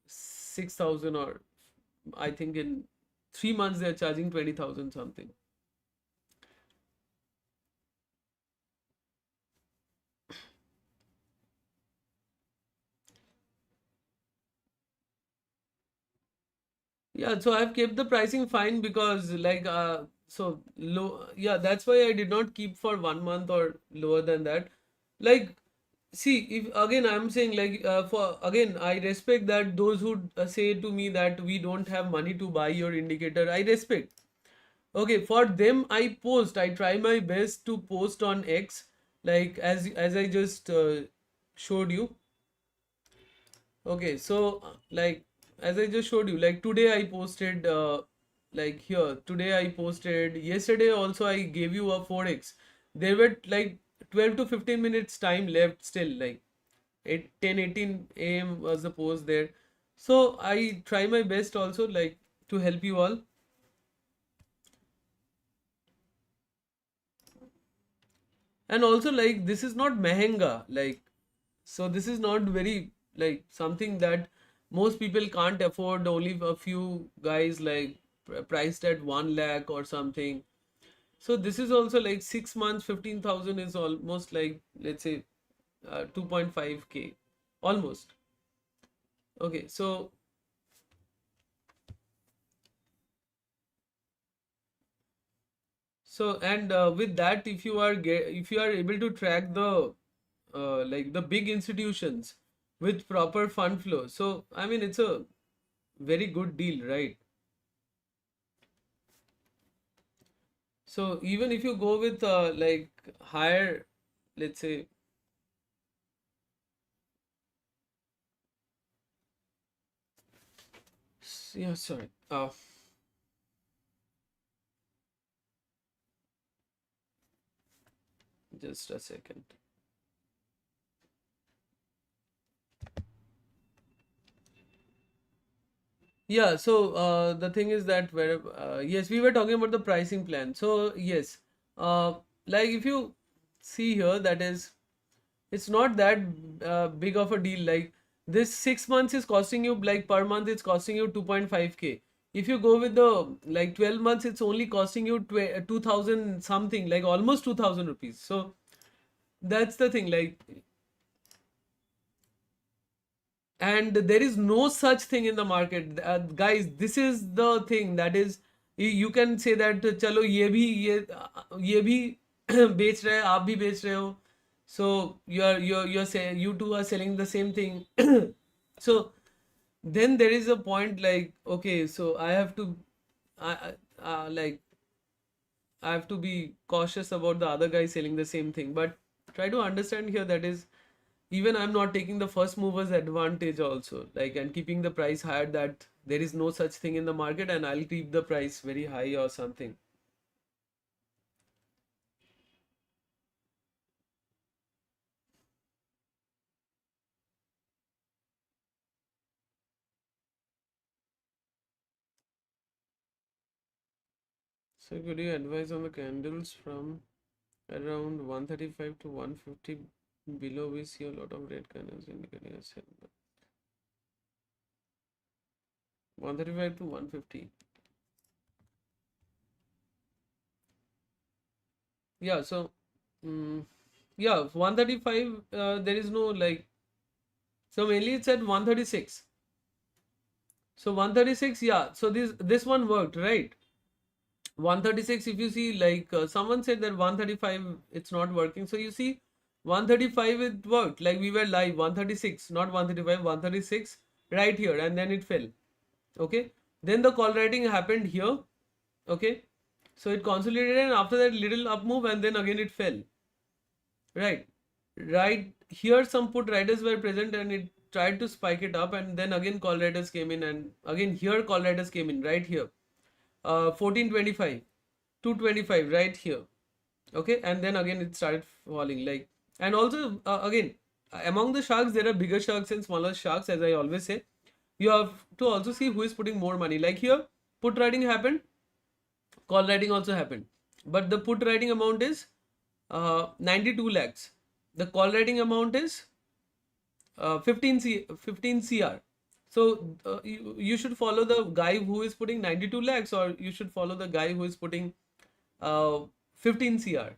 A: 6,000, or I think in 3 months they are charging 20,000 something. Yeah, so I've kept the pricing fine because like so low, yeah, that's why I did not keep for 1 month or lower than that. Like, see, if again I'm saying like for again I respect that those who say to me that we don't have money to buy your indicator, I respect. Okay, for them I post, I try my best to post on X, like as I just showed you. Okay, so like as I just showed you, like today I posted like here, today I posted, yesterday also I gave you a 4x. There were like 12 to 15 minutes time left still, like 8, 10, 18 a.m. was the post there. So I try my best also like to help you all. And also like this is not mehenga, like so this is not very like something that most people can't afford, only a few guys like priced at 1 lakh or something. So this is also like 6 months 15,000 is almost like, let's say 2.5k almost. Okay, so and with that, if you are if you are able to track the like the big institutions with proper fund flow, so I mean it's a very good deal, right? So even if you go with like higher, let's say, yeah, sorry, just a second. Yeah, so the thing is that where yes, we were talking about the pricing plan. So yes, uh, like if you see here, that is, it's not that big of a deal. Like this 6 months is costing you, like per month it's costing you 2.5k. If you go with the like 12 months, it's only costing you 2,000 something, like almost 2,000 rupees. So that's the thing, like, and there is no such thing in the market, guys. This is the thing, that is, you can say that चलो ये भी बेच रहे हैं, आप भी बेच रहे हो, so you're say you two are selling the same thing. So then there is a point like, okay, so I have to like I have to be cautious about the other guy selling the same thing, but try to understand here, that is, even I'm not taking the first movers advantage also, like, and keeping the price higher, that there is no such thing in the market and I'll keep the price very high or something. So could you advise on the candles from around 135 to 150 below? We see a lot of red candles indicating a sell. 135 to 150. Yeah, so yeah, 135, there is no like, so mainly it's at 136. So 136, yeah. So this one worked, right? 136, if you see, like someone said that 135 it's not working. So you see 135 it worked. Like we were live 136, not 135, 136 right here, and then it fell. Okay. Then the call writing happened here. Okay. So it consolidated, and after that little up move, and then again it fell. Right. Right here some put riders were present, and it tried to spike it up, and then again call riders came in, and again here call riders came in right here. 1425, 225 right here. Okay, and then again it started falling, like, and also again among the sharks there are bigger sharks and smaller sharks, as I always say. You have to also see who is putting more money. Like here put writing happened, call writing also happened, but the put writing amount is 92 lakhs. The call writing amount is 15 cr. So you should follow the guy who is putting 92 lakhs, or you should follow the guy who is putting uh, 15 cr.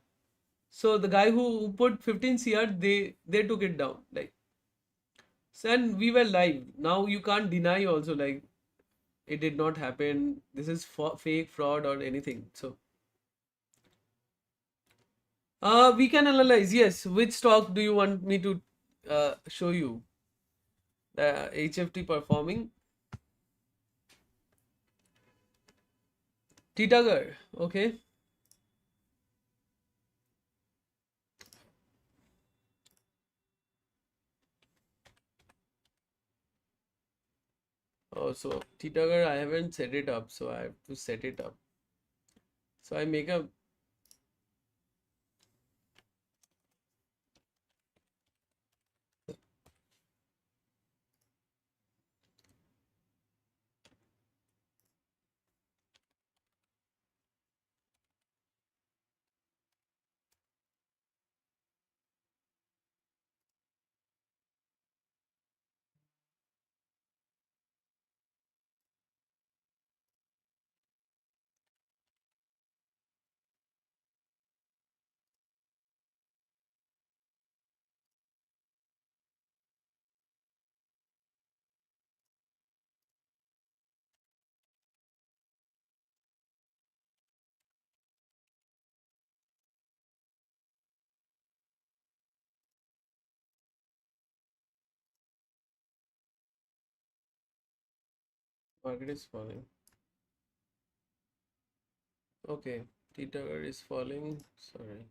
A: So the guy who put 15 cr, they took it down, like. So, and we were live. Now you can't deny also, like, it did not happen, this is fake fraud or anything. So we can analyze. Yes, which stock do you want me to show you the HFT performing? Titagar, okay. Oh, so Titagar, I haven't set it up, so I have to set it up. So I make a market is falling. Okay, Titagar is falling. Sorry.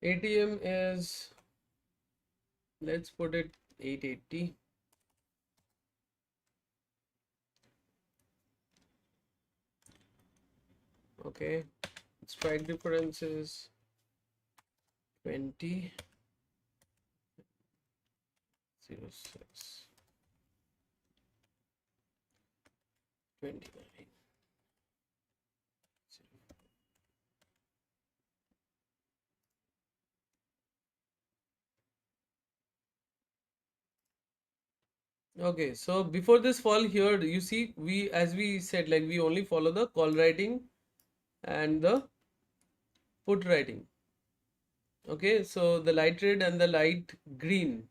A: ATM is, let's put it 880. Okay, strike difference is 20, 06, 29. Okay, so before this fall here, you see, we, as we said, like we only follow the call writing and the put writing. Okay, so the light red and the light green.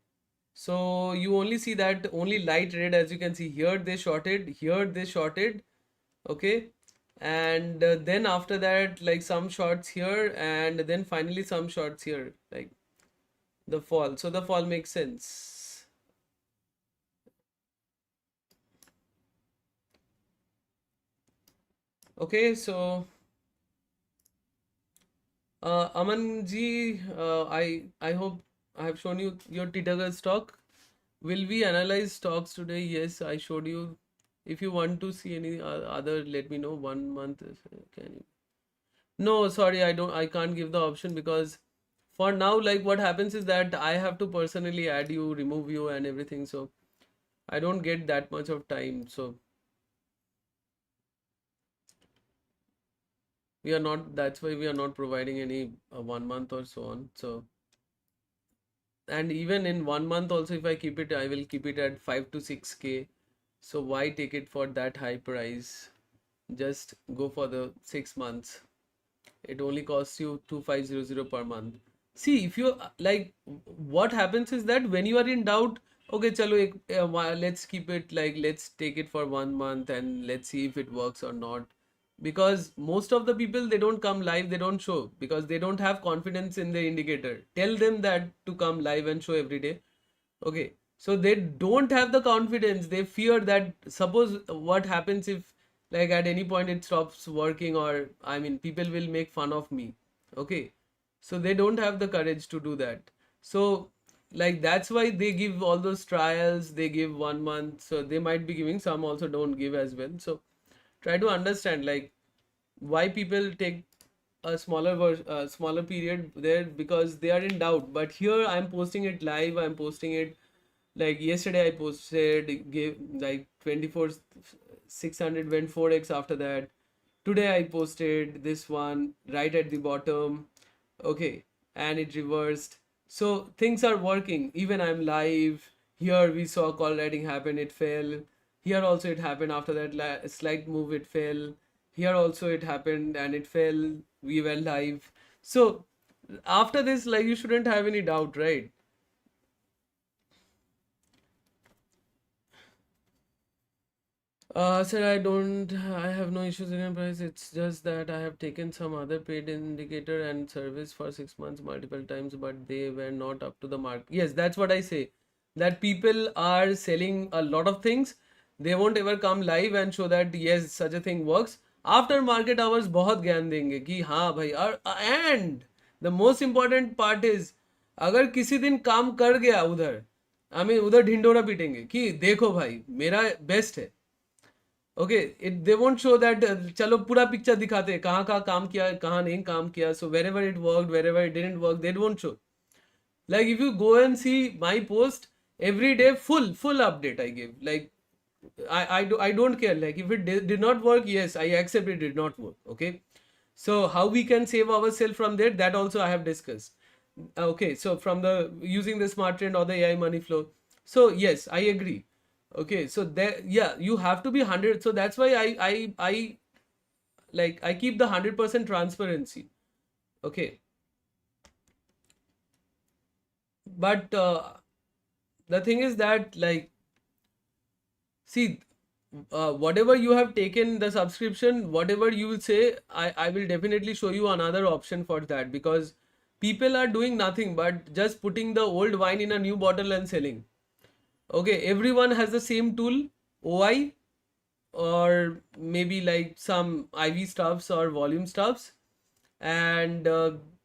A: So you only see that only light red, as you can see here they shorted, here they shorted. Okay, and then after that, like some shots here, and then finally some shots here, like the fall. So the fall makes sense. Okay, so Aman ji, I hope I have shown you your Titagar stock. Will we analyze stocks today? Yes, I showed you. If you want to see any other, let me know. 1 month, can you? No, sorry, I can't give the option because for now, like what happens is that I have to personally add you, remove you and everything. So I don't get that much of time. So we are not, that's why we are not providing any 1 month or so on. So, and even in 1 month also, if I keep it, I will keep it at 5 to 6K. So why take it for that high price? Just go for the 6 months. It only costs you 2500 per month. See, if you like, what happens is that when you are in doubt, okay, chalo, let's keep it like, let's take it for 1 month and let's see if it works or not. Because most of the people, they don't come live, they don't show because they don't have confidence in the indicator. Tell them that to come live and show every day. Okay, so they don't have the confidence. They fear that suppose what happens if like at any point it stops working, or I mean people will make fun of me. Okay, so they don't have the courage to do that. So like that's why they give all those trials. They give 1 month, so they might be giving, some also don't give as well. So try to understand like why people take a smaller period there, because they are in doubt. But here I'm posting it live, I'm posting it like yesterday I posted, gave like 24 600 went 4x after that. Today I posted this one right at the bottom. Okay, and it reversed. So things are working. Even I'm live. Here we saw call writing happen, it fell. Here also it happened after that slight move, it fell. Here also it happened and it fell. We were live. So after this, like you shouldn't have any doubt, right? Sir, I have no issues in price. It's just that I have taken some other paid indicator and service for 6 months multiple times, but they were not up to the mark. Yes, that's what I say. That people are selling a lot of things. They won't ever come live and show that yes, such a thing works. After market hours, बहुत ज्ञान देंगे कि हाँ भाई, और and the most important part is अगर किसी दिन काम कर गया उधर, हमें उधर ढिंडोरा पीटेंगे कि देखो भाई मेरा बेस्ट है. Okay, it they won't show that, चलो पूरा पिक्चर दिखाते हैं कहाँ कहाँ काम किया कहाँ नहीं काम किया. So wherever it work, wherever it didn't work, they won't show. Like if you go and see my post every day, full update I give. Like I don't care. Like if it did not work, yes, I accept it did not work. Okay, so how we can save ourselves from there, that also I have discussed. Okay, so from the using the smart trend or the AI money flow. So yes, I agree. Okay, so there, yeah, you have to be 100. So that's why I like I keep the 100% transparency. Okay, but the thing is that like, see, whatever you have taken the subscription, whatever you will say, I will definitely show you another option for that, because people are doing nothing but just putting the old wine in a new bottle and selling. Okay, everyone has the same tool, OI, or maybe like some IV stuffs or volume stuffs, and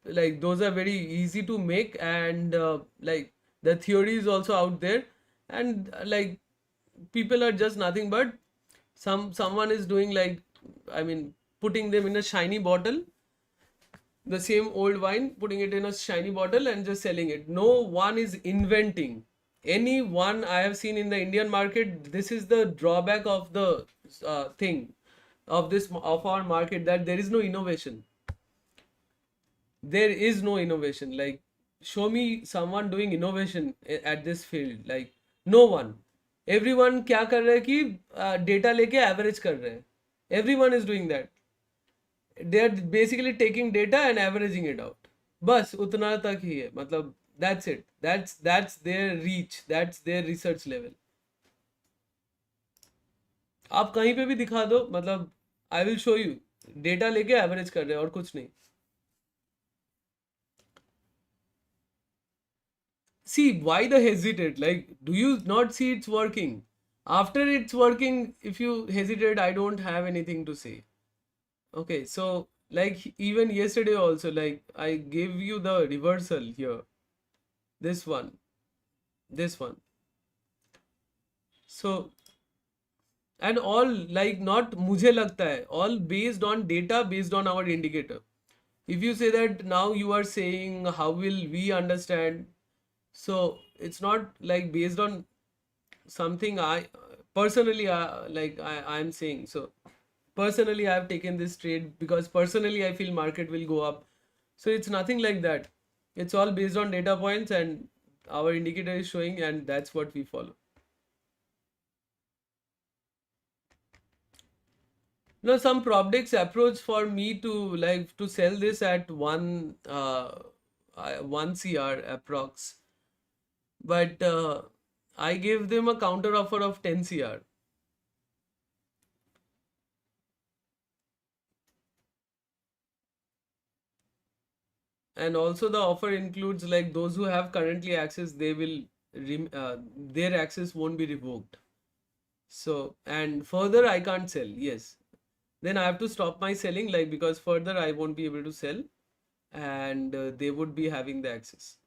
A: like those are very easy to make, and like the theory is also out there, and like people are just nothing but someone is doing like, I mean, putting them in a shiny bottle, the same old wine, putting it in a shiny bottle and just selling it. No one is inventing any one I have seen in the Indian market. This is the drawback of the thing of this of our market, that there is no innovation. There is no innovation. Like, show me someone doing innovation at this field. Like, no one. Everyone क्या कर रहा है कि data लेके average कर रहे हैं. Everyone is doing that. They are basically taking data and averaging it out. बस उतना तक ही है. मतलब that's it. That's their reach. That's their research level. आप कहीं पे भी दिखा दो, मतलब I will show you data लेके एवरेज कर रहे हैं और कुछ नहीं. See, why the hesitate? Like, do you not see it's working? After it's working, if you hesitate, I don't have anything to say. Okay, so like even yesterday also, like I gave you the reversal here. This one, this one. So, and all like not मुझे लगता है, all based on data, based on our indicator. if you say that now you are saying how will we understand, so it's not like based on something I personally like I'm saying. So personally I have taken this trade because personally I feel market will go up. So it's nothing like that. It's all based on data points and our indicator is showing, and that's what we follow. No, some Propdex approach for me to like to sell this at 1 CR approx, but I gave them a counter offer of 10 CR. And also the offer includes like those who have currently access, they will their access won't be revoked. So and further I can't sell. Yes, then I have to stop my selling, like because further I won't be able to sell, and they would be having the access.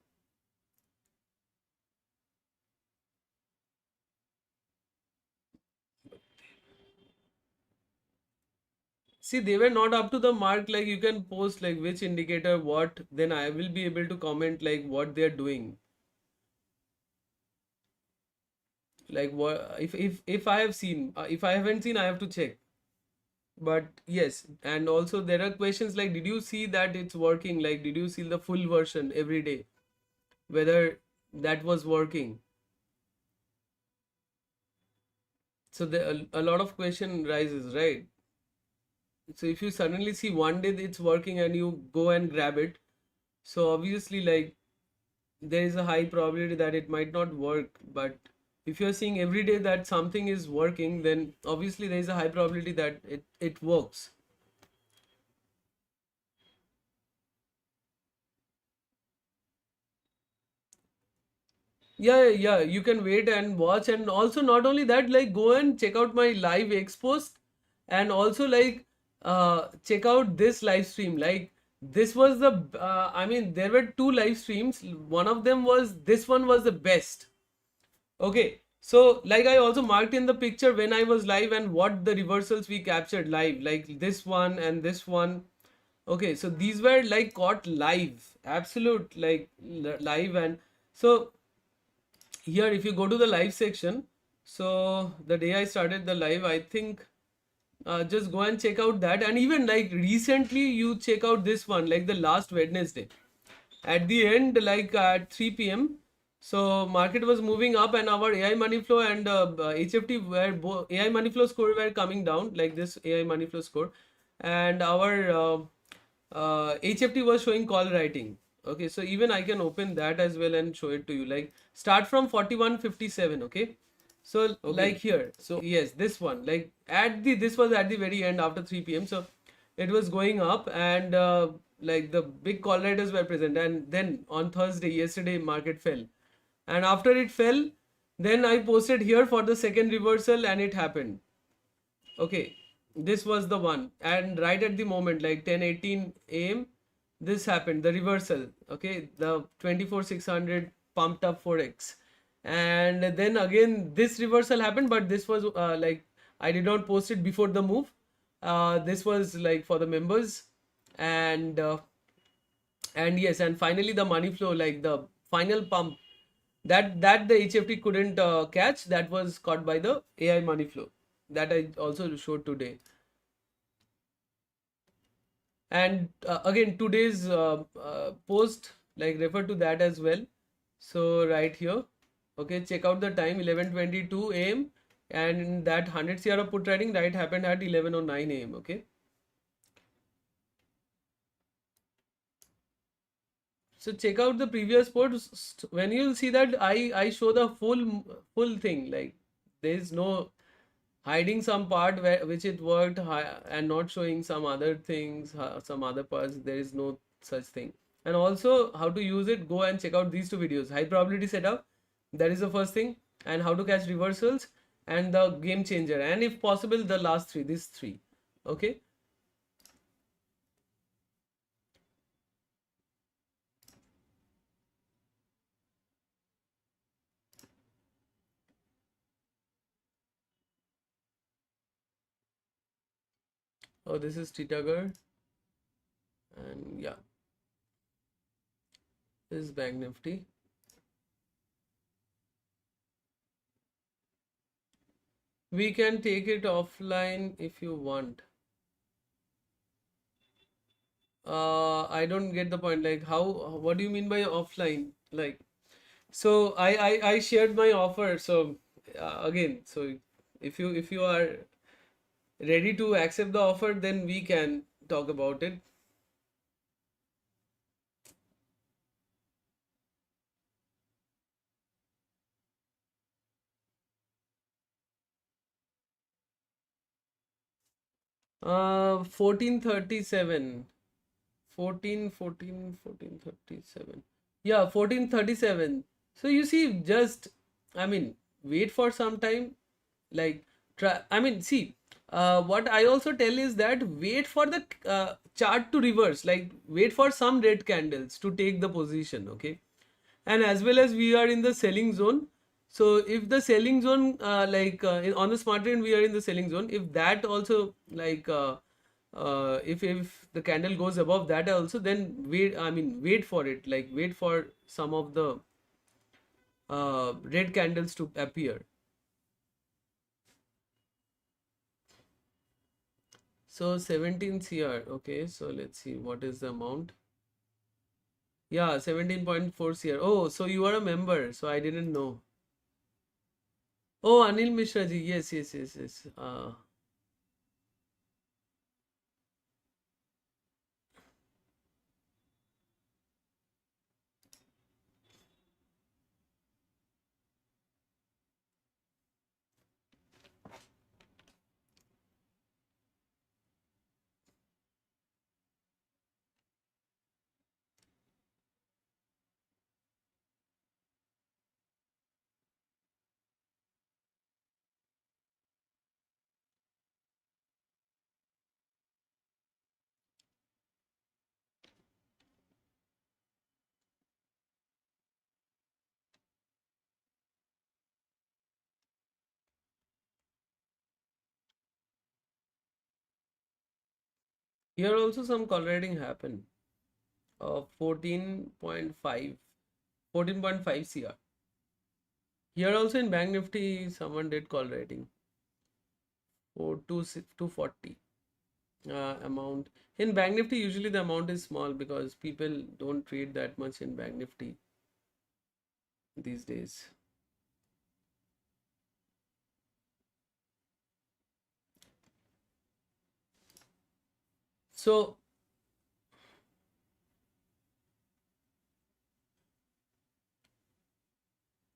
A: See, they were not up to the mark. Like you can post like which indicator what, then I will be able to comment like what they're doing. Like what if I have seen, if I haven't seen, I have to check. But yes, and also there are questions like, did you see that it's working? Like, did you see the full version every day? Whether that was working. So a lot of question rises, right? So if you suddenly see one day it's working and you go and grab it, so obviously like there is a high probability that it might not work. But if you're seeing every day that something is working, then obviously there is a high probability that it works. Yeah, you can wait and watch, and also not only that, like go and check out my live expost, and also like check out this live stream. Like this was the I mean there were two live streams. One of them was, this one was the best. Okay, so like I also marked in the picture when I was live and what the reversals we captured live, like this one and this one. Okay, so these were like caught live, absolute like live. And so here if you go to the live section, so the day I started the live, I think just go and check out that. And even like recently you check out this one, like the last Wednesday at the end, like at 3 p.m. So market was moving up and our AI money flow and HFT were both, AI money flow score were coming down, like this AI money flow score, and our HFT was showing call writing. Okay, so even I can open that as well and show it to you. Like start from 41.57. Okay, so
B: Okay.
A: like here, so yes, this one, like at the, this was at the very end after 3 p.m. So it was going up, and like the big call writers were present. And then on Thursday, yesterday, market fell, and after it fell, then I posted here for the second reversal, and it happened. Okay, this was the one, and right at the moment, like 10:18 a.m., this happened, the reversal. Okay, the 24,600 pumped up 4x, and then again this reversal happened, but this was like I did not post it before the move. This was like for the members, and yes, and finally the money flow, like the final pump that the HFT couldn't catch, that was caught by the AI money flow that I also showed today. And again today's post, like refer to that as well. So right here, okay, check out the time, 11:22 a.m. and that 100 CR of put trading right happened at 11:09 a.m. Okay, so check out the previous post when you'll see that I show the full thing. Like there is no hiding some part where which it worked and not showing some other things, some other parts. There is no such thing. And also how to use it, go and check out these two videos. High probability setup, that is the first thing, and how to catch reversals, and the game changer, and if possible the last three, these three. Okay, oh this is Titagar. And yeah, this is Bank Nifty. We can take it offline if you want. I don't get the point. Like, how, what do you mean by offline? Like, so I shared my offer. So again, so if you are ready to accept the offer, then we can talk about it. 1437. 1437. Yeah, 1437. So you see, just, I mean, wait for some time. Like, try, I mean, see, what I also tell is that wait for the chart to reverse. Like, wait for some red candles to take the position. Okay. And as well as we are in the selling zone. So if the selling zone, on the smart trend, we are in the selling zone. If that also, if the candle goes above that also, then wait. I mean, wait for it. Like, wait for some of the red candles to appear. So 17 CR. Okay, so let's see what is the amount. Yeah, 17.4 CR. Oh, so you are a member. So I didn't know. Oh, Anil Mishra ji. Yes, yes, yes, yes. Here also some call writing happened. 14.5. 14.5 CR. Here also in Bank Nifty, someone did call writing for 240 amount. In Bank Nifty, usually the amount is small because people don't trade that much in Bank Nifty these days. So,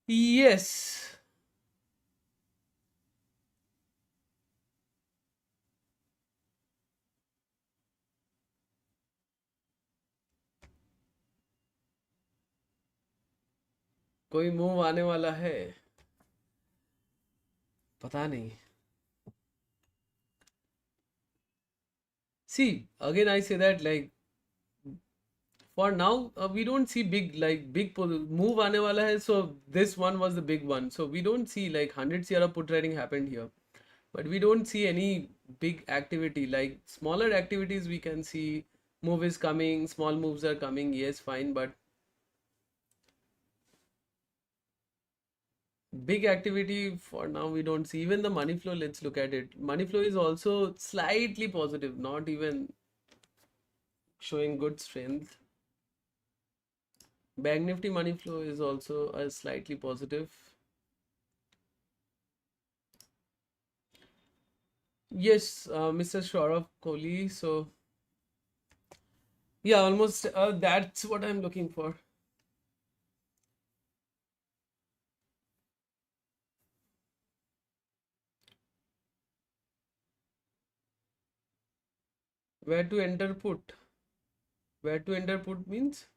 A: yes, कोई move आने वाला है, पता नहीं. See, again I say that, like, for now we don't see big move aane wala hai. So this one was the big one. So we don't see like 100 CR put trading happened here, but we don't see any big activity. Like, smaller activities we can see. Move is coming, small moves are coming, yes, fine, but big activity for now we don't see. Even the money flow, let's look at it. Money flow is also slightly positive, not even showing good strength. Bank Nifty money flow is also a slightly positive. Yes, Mr. Shaurav Kohli. So yeah, almost that's what I'm looking for. Where to enter put? Where to enter put means?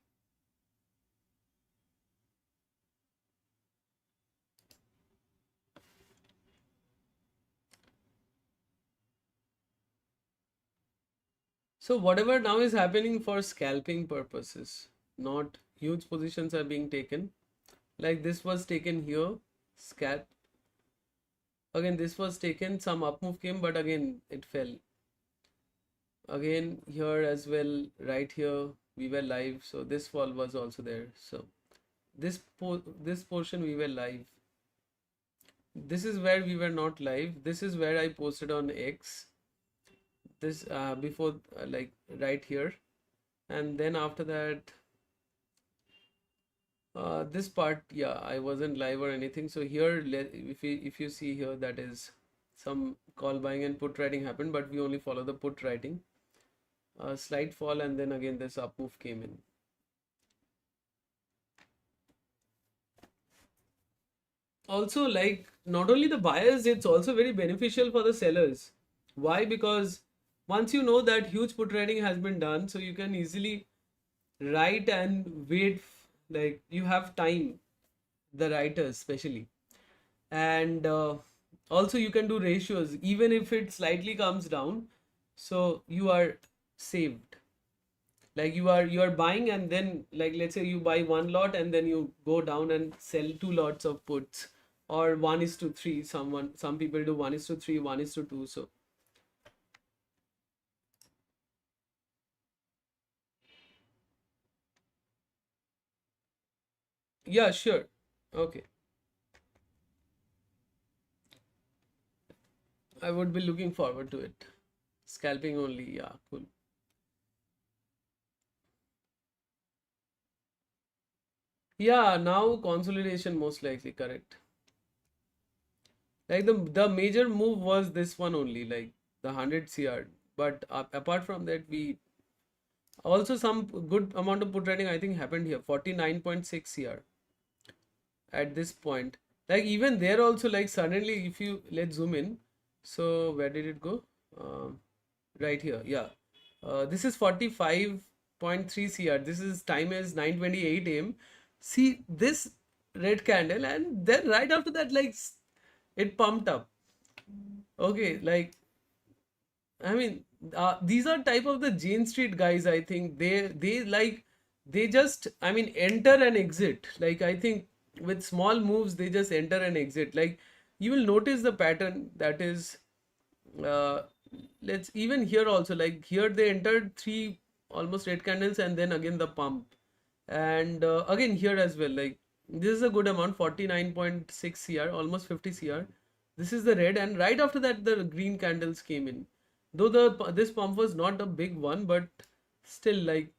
A: So whatever now is happening for scalping purposes, not huge positions are being taken. Like this was taken here, scalp. Again, this was taken, some up move came, but again it fell. again here as well, right here we were live, so this fall was also there. So this portion we were live. This is where we were not live. This is where I posted on X. This before like right here, and then after that this part, yeah, I wasn't live or anything. So here, if you see here, that is some call buying and put writing happened, but we only follow the put writing. Slight fall, and then again this up move came in. Also, like, not only the buyers, it's also very beneficial for the sellers. Why? Because once you know that huge put writing has been done, so you can easily write and wait, like you have time, the writers especially. And also you can do ratios even if it slightly comes down, so you are saved. Like you are buying, and then, like, let's say you buy one lot and then you go down and sell two lots of puts, or 1:3. Some people do 1:3, 1:2. So yeah, sure. Okay, I would be looking forward to it. Scalping only, yeah, cool. Yeah, now consolidation most likely, correct. Like the major move was this one only, like the 100 CR. But apart from that, we also some good amount of put trading I think happened here. 49.6 CR at this point. Like even there also, like suddenly, if you let's zoom in. So where did it go? Right here, yeah. This is 45.3 CR. This is time is 9:28 AM. See this red candle, and then right after that, like it pumped up. Okay, like I mean, these are type of the Jane Street guys. I think they just, I mean, enter and exit. Like I think with small moves they just enter and exit. Like you will notice the pattern that is. Uh, let's even here also, like here they entered three almost red candles and then again the pump, and again here as well. Like this is a good amount, 49.6 CR, almost 50 CR. This is the red, and right after that the green candles came in. Though this pump was not a big one, but still, like,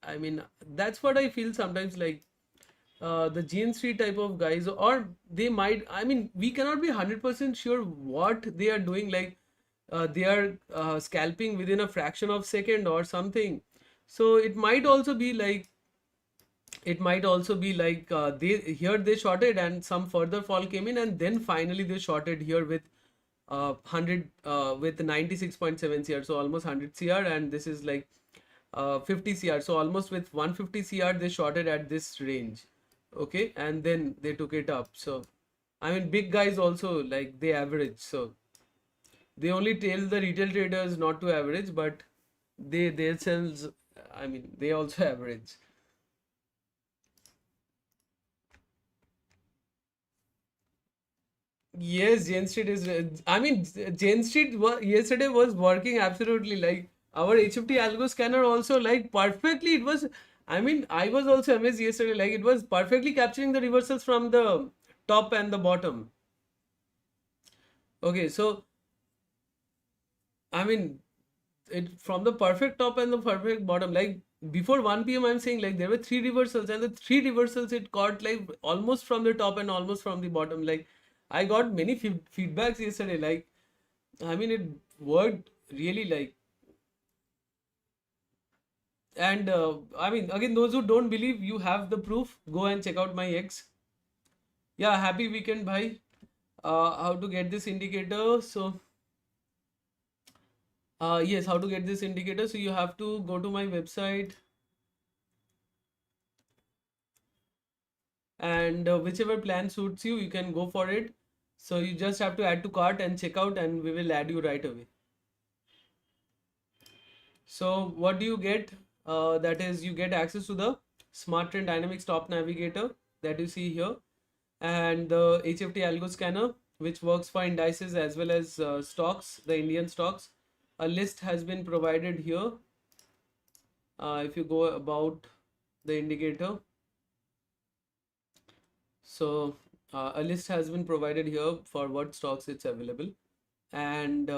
A: I mean, that's what I feel sometimes. Like the GN3 type of guys, or they might, I mean, we cannot be 100% sure what they are doing. Like they are scalping within a fraction of second or something. So it might also be like they here they shorted and some further fall came in, and then finally they shorted here with 100 with 96.7 CR, so almost 100 CR, and this is like 50 CR, so almost with 150 CR they shorted at this range. Okay, and then they took it up. So I mean, big guys also, like, they average, so they only tell the retail traders not to average, but they themselves, I mean, they also average. Yes, Jane Street is. I mean, Jane Street yesterday was working absolutely. Like our HFT Algo scanner also, like, perfectly. It was. I mean, I was also amazed yesterday. Like it was perfectly capturing the reversals from the top and the bottom. Okay, so I mean, it from the perfect top and the perfect bottom. Like before 1 p.m., I'm saying, like, there were three reversals, and the three reversals it caught like almost from the top and almost from the bottom. Like I got many feedbacks yesterday. Like I mean, it worked really, like, and I mean, again, those who don't believe, you have the proof. Go and check out my X. Yeah, happy weekend, bhai. How to get this indicator? So, yes, how to get this indicator? So you have to go to my website, and whichever plan suits you, you can go for it. So you just have to add to cart and check out, and we will add you right away. So what do you get? That is, you get access to the Smart Trend Dynamics Top Navigator that you see here, and the HFT Algo Scanner, which works for indices as well as stocks, the Indian stocks. a list has been provided here. If you go about the indicator, so a list has been provided here for what stocks it's available, and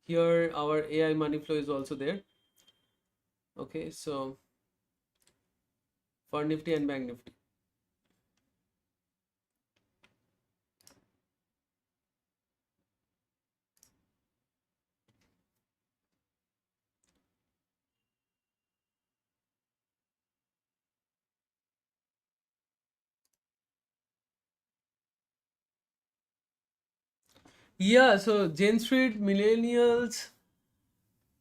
A: here our AI money flow is also there. Okay, so for Nifty and Bank Nifty. Yeah, so Jane Street, millennials,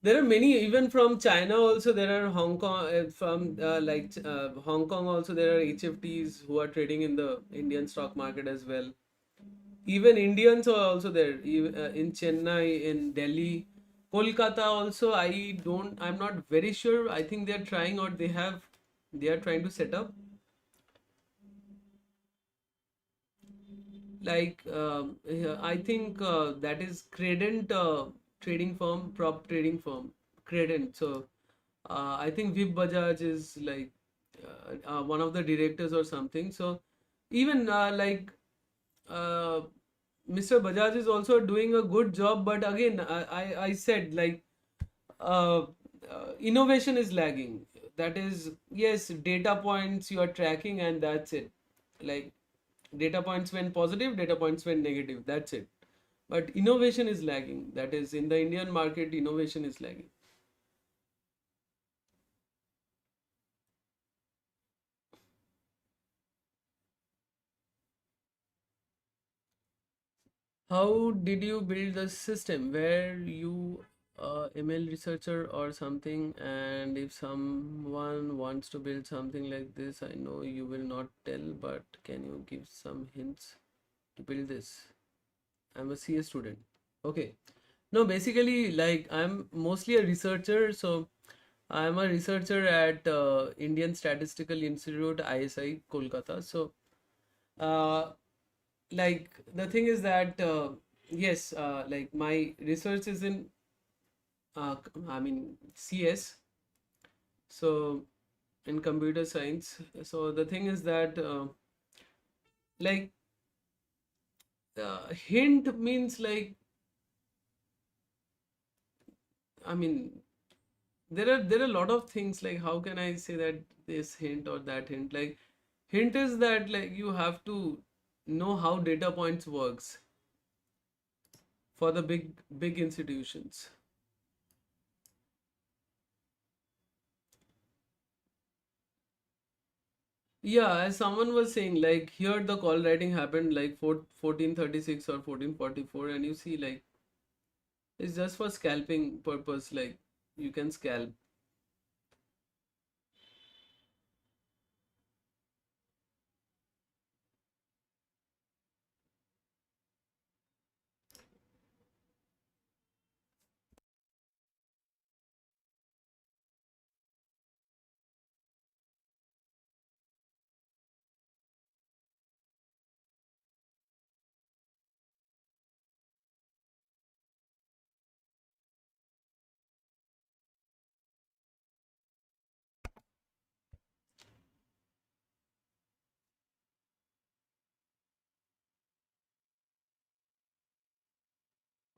A: there are many, even from China also, there are Hong Kong, from Hong Kong also, there are HFTs who are trading in the Indian stock market as well. Even Indians are also there, in Chennai, in Delhi, Kolkata also. I'm not very sure. I think they're trying, or they are trying to set up. Like, yeah, I think that is Credent trading firm, prop trading firm, Credent. So I think Vip Bajaj is like one of the directors or something. So even uh, Mr. Bajaj is also doing a good job, but again, I said like uh, innovation is lagging. That is, yes, data points you are tracking, and that's it. Like, data points when positive, data points when negative. That's it. But innovation is lagging. That is, in the Indian market, innovation is lagging. How did you build the system? Were you a ML researcher or something? And if someone wants to build something like this, I know you will not tell, but can you give some hints to build this? I'm a CS student. Okay. No, basically, like, I'm mostly a researcher. So I'm a researcher at Indian Statistical Institute, ISI, Kolkata. So, uh, like, the thing is that, yes, like, my research is in, I mean, CS. So, in computer science. So, the thing is that, like, hint means like, I mean, there are a lot of things, like, how can I say that this hint or that hint, like, hint is that, like, you have to know how data points works for the big institutions. Yeah, as someone was saying, like, here the call writing happened like 1436 or 1444, and you see, like, it's just for scalping purpose, like, you can scalp.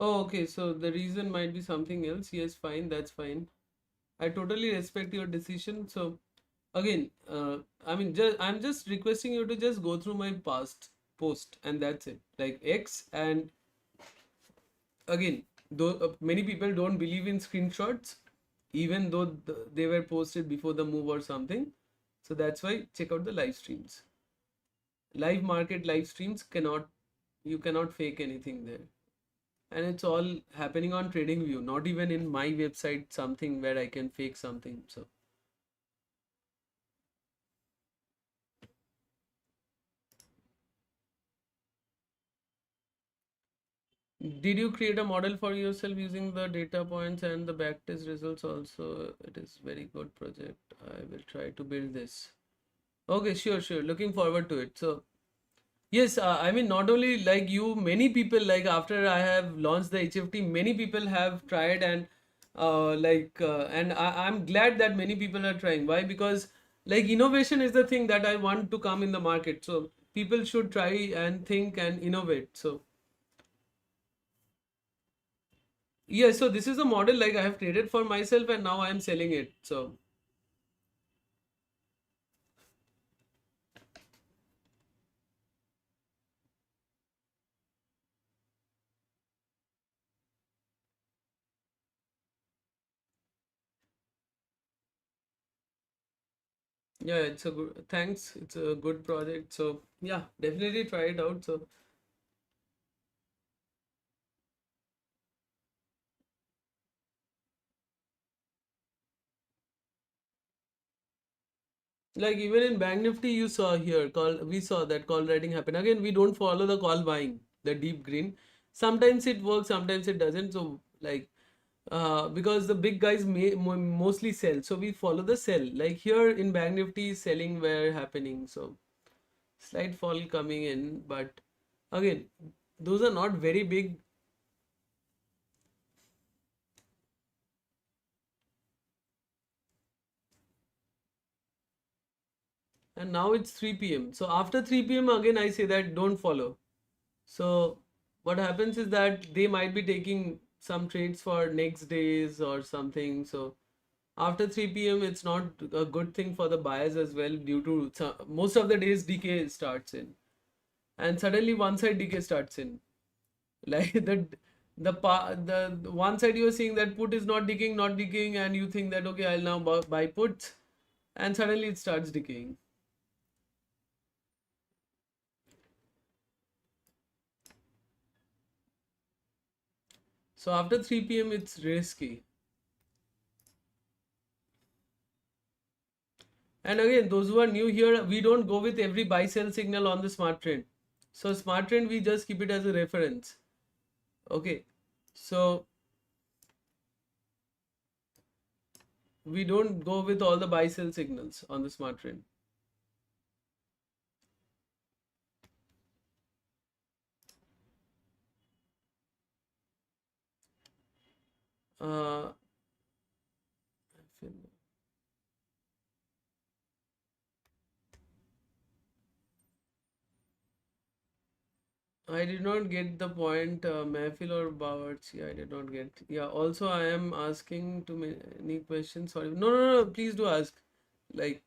A: Oh, okay, so the reason might be something else. Yes, fine, that's fine. I totally respect your decision. So again, I mean, I'm just requesting you to just go through my past post, and that's it. Like, X, and again, though many people don't believe in screenshots, even though they were posted before the move or something. So that's why check out the live streams. Live market live streams cannot, you cannot fake anything there. And it's all happening on TradingView, not even in my website, something where I can fake something. So did you create a model for yourself using the data points and the backtest results also? It is very good project. I will try to build this. Okay, sure, sure. Looking forward to it. So yes, I mean, not only like you, many people, like, after I have launched the HFT, many people have tried, and And I'm glad that many people are trying. Why? Because like innovation is the thing that I want to come in the market. So people should try and think and innovate. So yeah, so this is a model like I have created for myself and now I am selling it. So yeah, it's a good, thanks. It's a good project. So yeah, definitely try it out. So like even in Bank Nifty, you saw here call we saw that call writing happen. Again, we don't follow the call buying, the deep green. Sometimes it works, sometimes it doesn't. So like because the big guys mostly sell, so we follow the sell. Like here in Bank Nifty, selling were happening. So slight fall coming in, but again, those are not very big. And now it's 3 p.m. So after 3 p.m. again, I say that don't follow. So what happens is that they might be taking some trades for next days or something. So after 3 p.m. it's not a good thing for the buyers as well due to most of the days decay starts in. And suddenly one side decay starts in. Like the one side you are seeing that put is not decaying, and you think that okay, I'll now buy puts, and suddenly it starts decaying. So after 3 p.m. it's risky. And again, those who are new here, we don't go with every buy sell signal on the smart trend. So smart trend, we just keep it as a reference. Okay. So we don't go with all the buy sell signals on the smart trend. Uh, I did not get the point, Mehfil or Bawarchi. I did not get. Yeah, also I am asking too many questions. Sorry. No, no, no, please do ask. Like,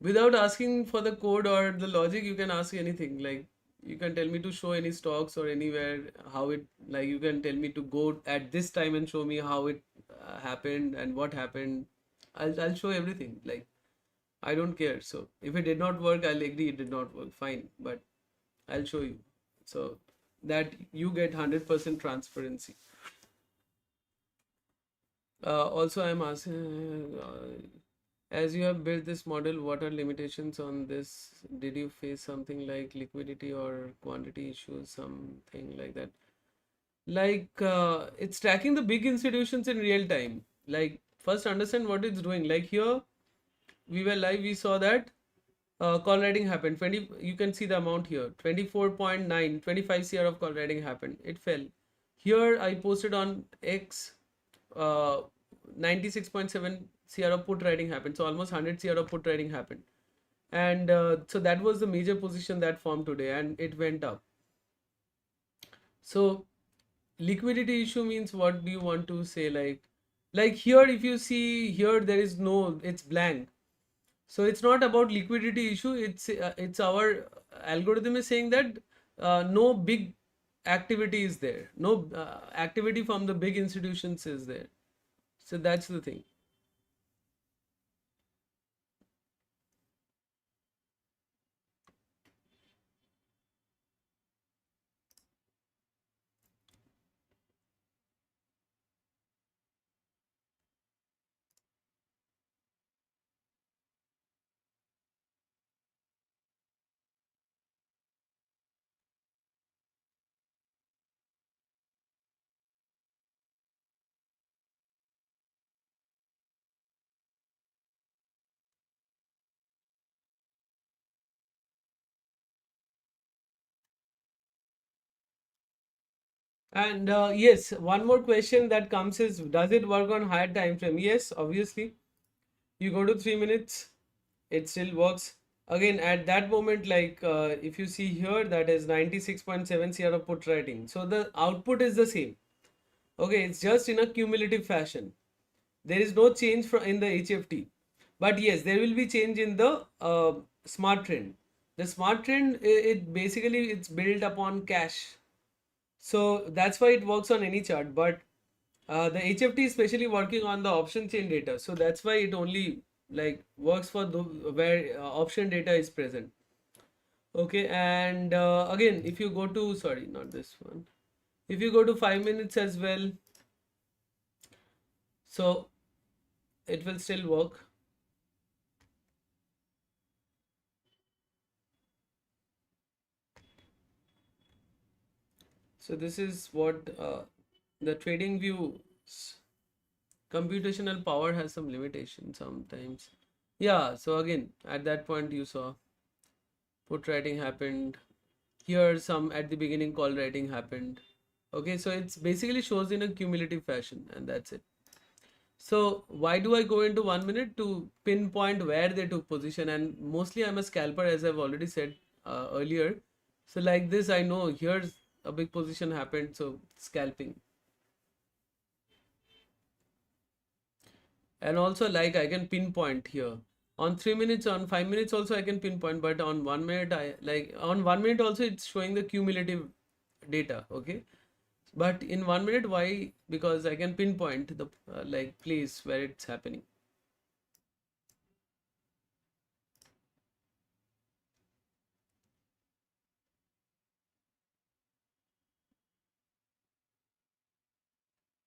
A: without asking for the code or the logic, you can ask anything. Like, you can tell me to show any stocks or anywhere how it, like, you can tell me to go at this time and show me how it happened and what happened. I'll show everything. Like, I don't care. So, if it did not work, I'll agree it did not work. Fine. But I'll show you. So that you get 100% transparency. Also, I'm asking, as you have built this model, what are limitations on this? Did you face something like liquidity or quantity issues, something like that? Like, it's tracking the big institutions in real time. Like, first understand what it's doing. Like here, we were live, we saw that call writing happened 20, you can see the amount here, 24.9, 25 cr of call writing happened, it fell. Here I posted on X, 96.7 cr of put writing happened, so almost 100 cr of put writing happened. And so that was the major position that formed today and it went up. So liquidity issue means, what do you want to say? Like here, if you see here, there is no, it's blank. So it's not about liquidity issue. It's our algorithm is saying that no big activity is there. No activity from the big institutions is there. So that's the thing. And yes, one more question that comes is, does it work on higher time frame? Yes, obviously. You go to 3 minutes, it still works. Again, at that moment, like if you see here, that is 96.7 CR of put writing. So the output is the same. Okay, it's just in a cumulative fashion. There is no change in the HFT. But yes, there will be change in the smart trend. The smart trend, it basically it's built upon cash. So that's why it works on any chart. But the HFT is especially working on the option chain data. So that's why it only like works for the where option data is present. Okay, and again, if you go to, sorry, not this one. If you go to 5 minutes as well, so it will still work. So this is what the trading view computational power has some limitation sometimes. Yeah, so again, at that point you saw put writing happened. Here some at the beginning call writing happened. Okay, so it's basically shows in a cumulative fashion and that's it. So why do I go into 1 minute? To pinpoint where they took position, and mostly I'm a scalper as I've already said earlier. So like this, I know here's a big position happened, so scalping. And also like I can pinpoint here. On 3 minutes, on 5 minutes also I can pinpoint, but on 1 minute, I like on 1 minute also it's showing the cumulative data. Okay. But in 1 minute, why? Because I can pinpoint the like place where it's happening.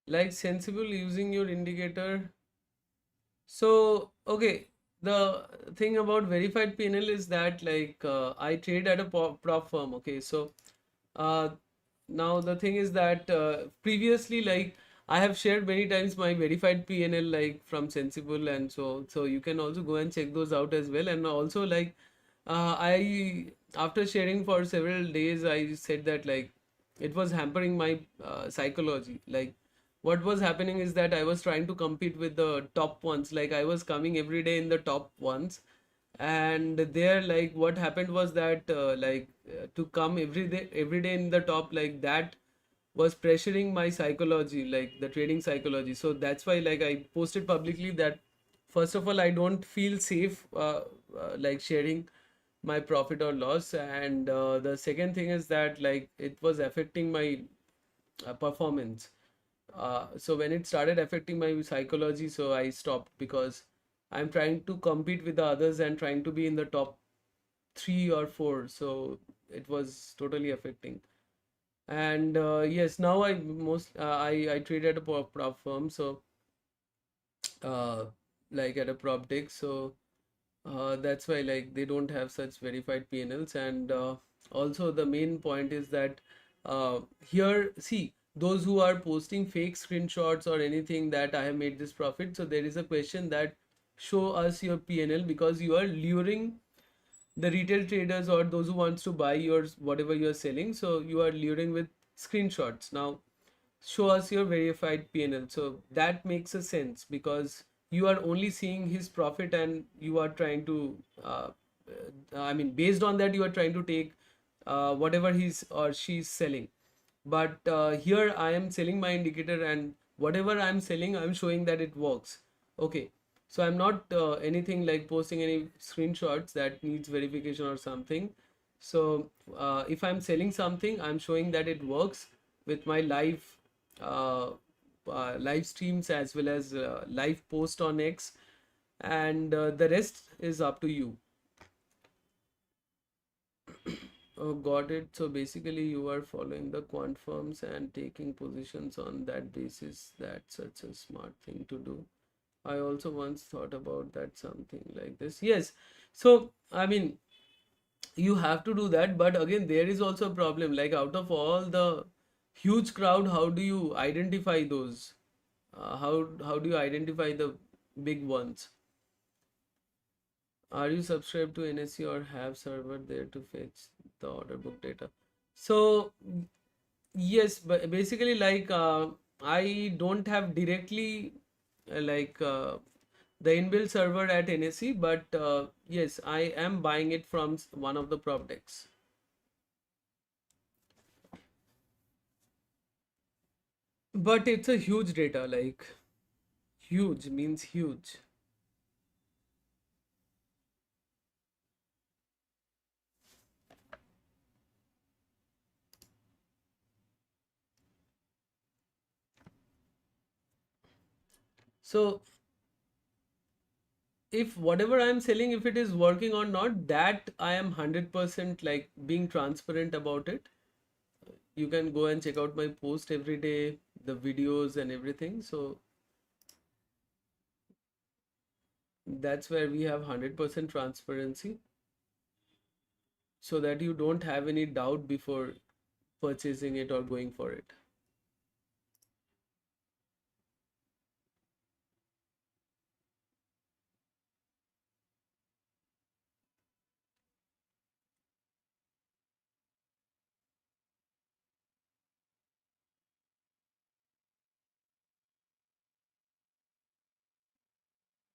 A: Like sensible using your indicator. So, okay, the thing about verified PNL is that like I trade at a prop firm. Okay, so uh, now the thing is that previously like I have shared many times my verified PNL like from Sensible, and so you can also go and check those out as well. And also like I after sharing for several days, I said that like it was hampering my psychology. Like what was happening is that I was trying to compete with the top ones. Like I was coming every day in the top ones, and there like what happened was that to come every day in the top, like that was pressuring my psychology, like the trading psychology. So that's why like I posted publicly that first of all I don't feel safe like sharing my profit or loss, and the second thing is that like it was affecting my performance. So when it started affecting my psychology, so I stopped because I'm trying to compete with the others and trying to be in the top 3 or 4. So it was totally affecting. And yes, now I trade at a prop firm, so uh, like at a prop deck. So that's why like they don't have such verified PNLs. And also the main point is that here, see, those who are posting fake screenshots or anything that I have made this profit, so there is a question that show us your PNL, because you are luring the retail traders or those who wants to buy yours whatever you're selling. So you are luring with screenshots. Now show us your verified PNL. So that makes a sense, because you are only seeing his profit and you are trying to, I mean, based on that, you are trying to take whatever he's or she's selling. But here I am selling my indicator, and whatever I'm selling, I'm showing that it works. Okay. So I'm not anything like posting any screenshots that needs verification or something. So if I'm selling something, I'm showing that it works with my uh, live streams as well as live post on X, and the rest is up to you. Oh, got it. So basically, you are following the quant firms and taking positions on that basis. That's such a smart thing to do. I also once thought about that, something like this. Yes. So, I mean, you have to do that, but again, there is also a problem. Like, out of all the huge crowd, how do you identify those? How do you identify the big ones? Are you subscribed to NSE or have server there to fetch the order book data? So Yes, but basically like I don't have directly like the inbuilt server at NSE, but yes, I am buying it from one of the prop decks. But it's a huge data, like huge means huge. So if whatever I'm selling, if it is working or not, that I am 100% like being transparent about it. You can go and check out my post every day, the videos and everything. So that's where we have 100% transparency, so that you don't have any doubt before purchasing it or going for it.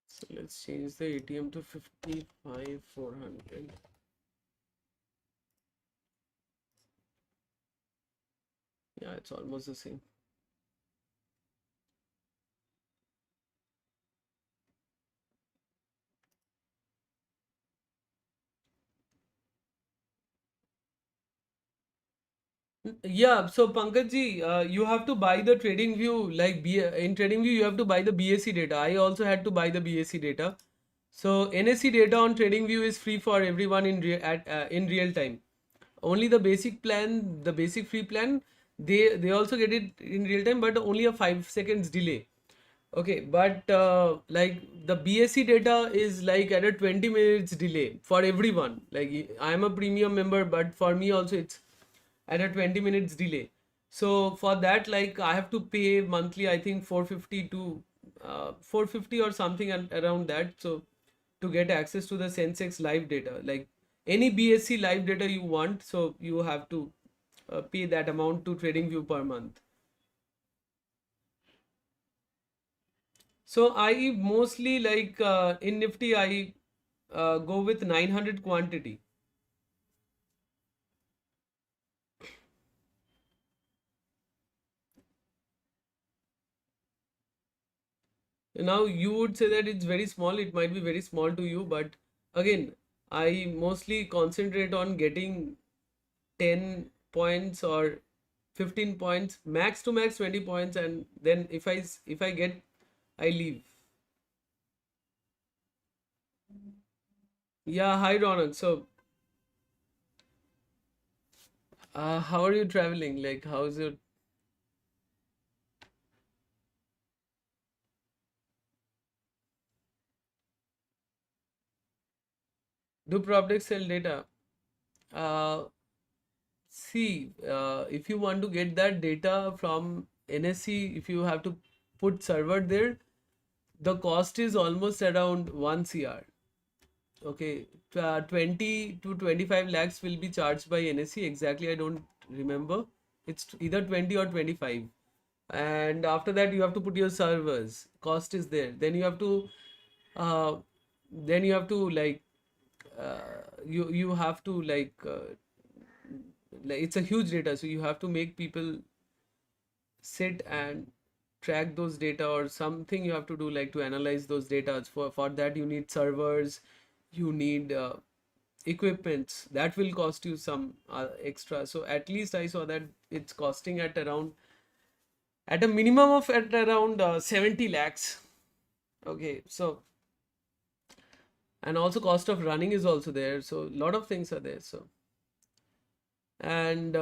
A: So let's change the ATM to 55,400. Yeah, it's almost the same. Yeah, so Pankaj you have to buy the TradingView, like in TradingView you have to buy the BSC data. I also had to buy the BSC data. So NSE data on TradingView is free for everyone in real time. Only the basic plan, the basic free plan, they also get it in real time, but only a 5 seconds delay. Okay, but like the BSC data is like at a 20 minutes delay for everyone. Like I am a premium member, but for me also it's at a 20 minutes delay. So for that, like I have to pay monthly, I think 450 to 450 or something around that. So to get access to the Sensex live data, like any BSC live data you want, so you have to pay that amount to TradingView per month. So I mostly like in Nifty, I go with 900 quantity. Now you would say that it's very small. It might be very small to you, but again, I mostly concentrate on getting 10 points or 15 points, max to max 20 points, and then if I get, I leave. Yeah, hi Ronak. So, how are you traveling? Like, how's your do Propdex sell data? Uh, See, if you want to get that data from NSE, if you have to put server there, the cost is almost around 1 CR. Okay, 20 to 25 lakhs will be charged by NSE. Exactly, I don't remember. It's either 20 or 25. And after that, you have to put your servers. Cost is there. Uh, then you have to like, you have to like it's a huge data, so you have to make people sit and track those data, or something you have to do like to analyze those data. For that you need servers, you need equipments that will cost you some extra. So at least I saw that it's costing at a minimum of at around 70 lakhs. Okay, so and also cost of running is also there, so a lot of things are there. So and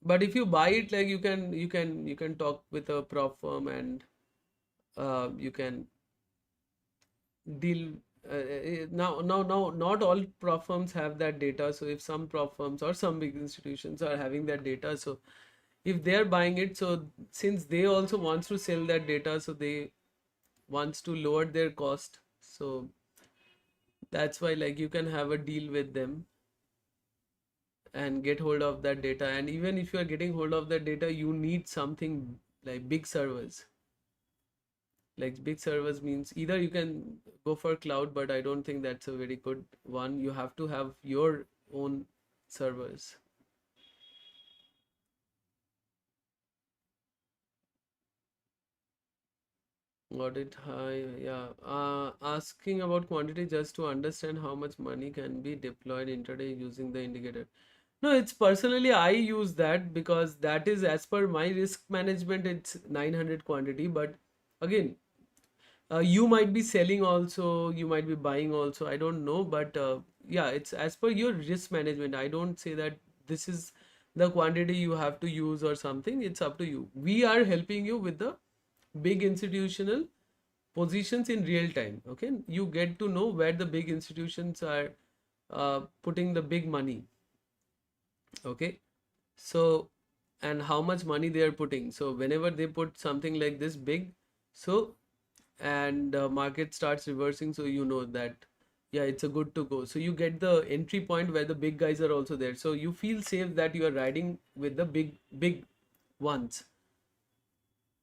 A: but if you buy it, like you can talk with a prop firm, and you can deal now not all prop firms have that data. So if some prop firms or some big institutions are having that data, so if they're buying it, so since they also wants to sell that data, so they wants to lower their cost. So that's why like you can have a deal with them, and get hold of that data. And even if you are getting hold of that data, you need something like big servers. Like big servers means either you can go for cloud, but I don't think that's a very good one. You have to have your own servers. Got it. Hi, yeah. Asking about quantity just to understand how much money can be deployed intraday using the indicator. No, it's personally I use that because that is as per my risk management. It's 900 quantity, but again, you might be selling also, you might be buying also. I don't know, but yeah, it's as per your risk management. I don't say that this is the quantity you have to use or something. It's up to you. We are helping you with the big institutional positions in real time. Okay, you get to know where the big institutions are putting the big money. Okay, so and how much money they are putting. So whenever they put something like this big, so and market starts reversing, so you know that yeah, it's a good to go. So you get the entry point where the big guys are also there, so you feel safe that you are riding with the big ones.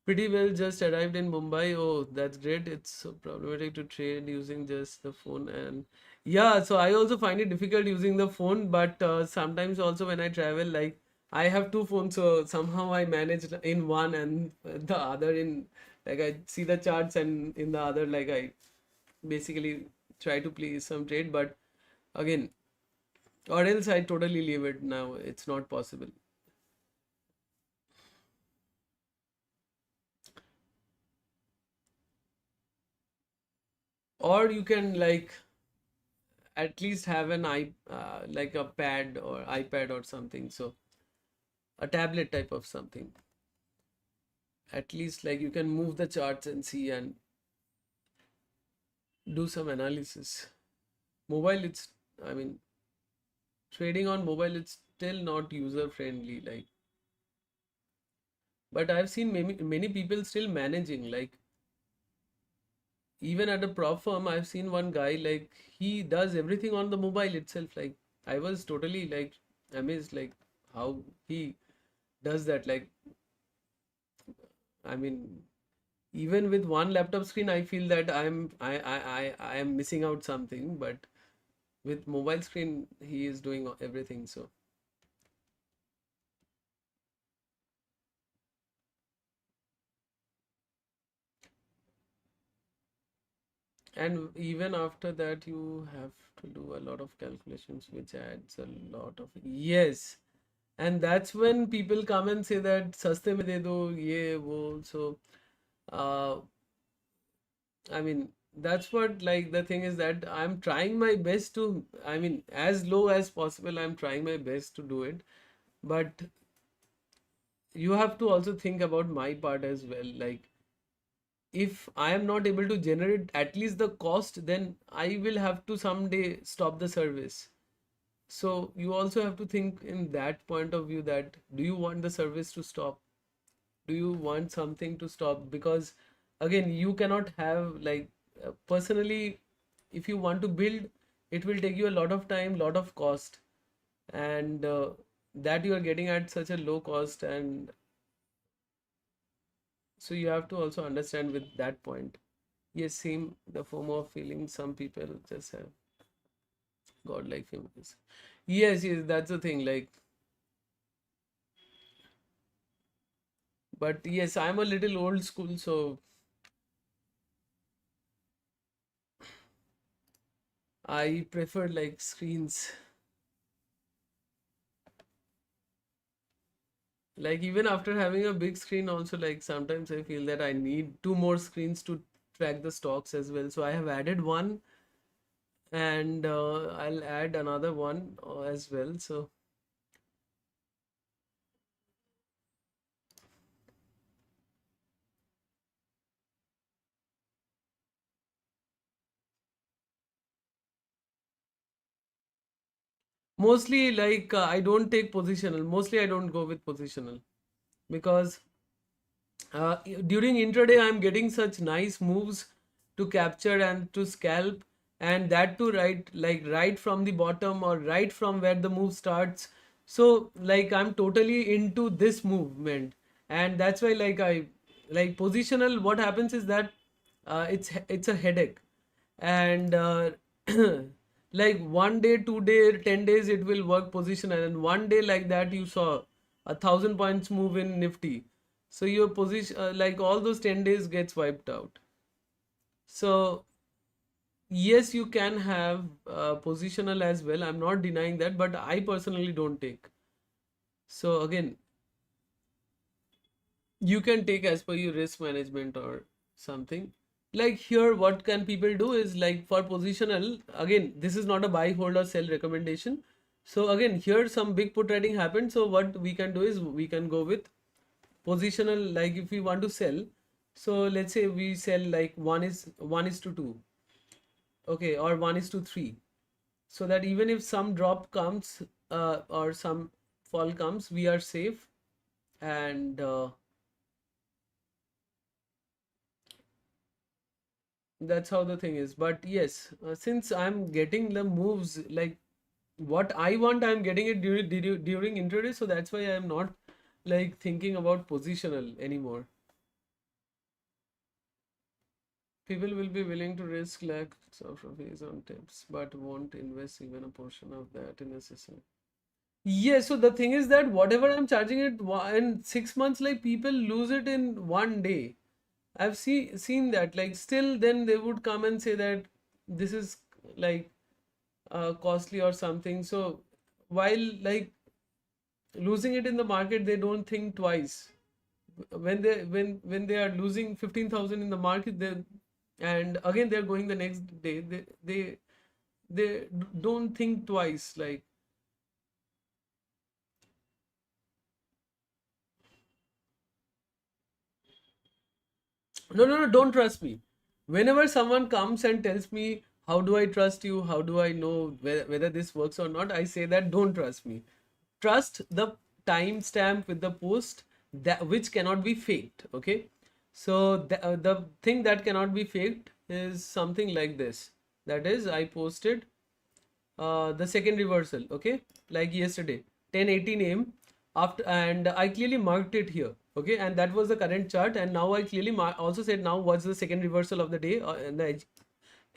A: Pretty well, just arrived in Mumbai. Oh, that's great. It's so problematic to trade using just the phone. And yeah, so I also find it difficult using the phone, but sometimes also when I travel, like I have two phones, so somehow I manage in one and the other in, like I see the charts, and in the other, like I basically try to play some trade, but again, or else I totally leave it now. It's not possible. Or you can like at least have an like a pad or iPad or something, so a tablet type of something. At least like you can move the charts and see and do some analysis. Mobile, it's, I mean, trading on mobile, it's still not user friendly, like, but I've seen many people still managing, like even at a prop firm I've seen one guy, like he does everything on the mobile itself. Like I was totally like amazed, like how he does that. Like, I mean, even with one laptop screen, I feel that I am missing out something. But with mobile screen, he is doing everything. So, and even after that, you have to do a lot of calculations, which adds a lot of, yes. And that's when people come and say that saste mein de do ye wo. So, uh, I mean, that's what, like the thing is that I'm trying my best to, I mean, as low as possible, I'm trying my best to do it. But you have to also think about my part as well. Like, if I am not able to generate at least the cost, then I will have to someday stop the service. So you also have to think in that point of view, that do you want the service to stop? Do you want something to stop? Because again, you cannot have like personally, if you want to build, it will take you a lot of time, lot of cost, and that you are getting at such a low cost. And so you have to also understand with that point. Yes, same, the FOMO of feeling, some people just have godlike feelings. Yes, that's the thing, like, but yes, I'm a little old school, so I prefer like screens. Like even after having a big screen also, like sometimes I feel that I need two more screens to track the stocks as well. So I have added one, and I'll add another one as well. So mostly like I don't take positional. Mostly I don't go with positional because during intraday I'm getting such nice moves to capture and to scalp, and that to right, like right from the bottom or right from where the move starts. So like I'm totally into this movement, and that's why like I like positional. What happens is that it's a headache, and like 1 day, 2 day, 10 days it will work positional, and one day like that you saw 1,000 points move in Nifty. So your position like all those 10 days gets wiped out. So yes, you can have positional as well. I'm not denying that, but I personally don't take. So again, you can take as per your risk management or something. Like here, what can people do is like for positional, again, this is not a buy, hold or sell recommendation. So again, here some big put trading happened. So what we can do is we can go with positional, like if we want to sell. So let's say we sell like one is to two, okay, or 1:3, so that even if some drop comes or some fall comes, we are safe. And that's how the thing is. But yes, since I'm getting the moves like what I want, I'm getting it during intraday, so that's why I'm not like thinking about positional anymore. People will be willing to risk lakhs of rupees on tips, but won't invest even a portion of that in a system. Yes, so the thing is that whatever I'm charging it in 6 months, like people lose it in one day. I've seen that. Like still, then they would come and say that this is like costly or something. So while like losing it in the market, they don't think twice. When they are losing 15,000 in the market, they and again they're going the next day. They don't think twice. Like no, don't trust me. Whenever someone comes and tells me, how do I trust you? How do I know whether this works or not? I say that don't trust me. Trust the timestamp with the post that which cannot be faked. Okay. So the thing that cannot be faked is something like this. That is, I posted the second reversal, okay, like yesterday 10:18 a.m. after, and I clearly marked it here, okay, and that was the current chart. And now I clearly also said now what's the second reversal of the day in the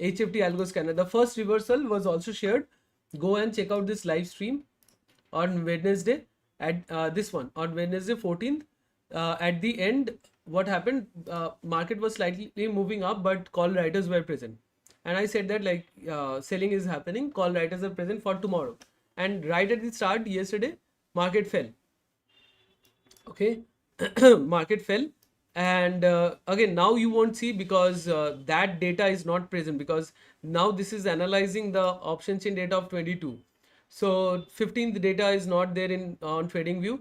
A: HFT algo scanner. The first reversal was also shared. Go and check out this live stream on Wednesday at this one on Wednesday 14th. At the end, what happened? Market was slightly moving up, but call writers were present, and I said that like selling is happening. Call writers are present for tomorrow, and right at the start yesterday, market fell. Okay, market fell, and again now you won't see because that data is not present, because now this is analyzing the option chain data of 22. So 15th data is not there in on TradingView.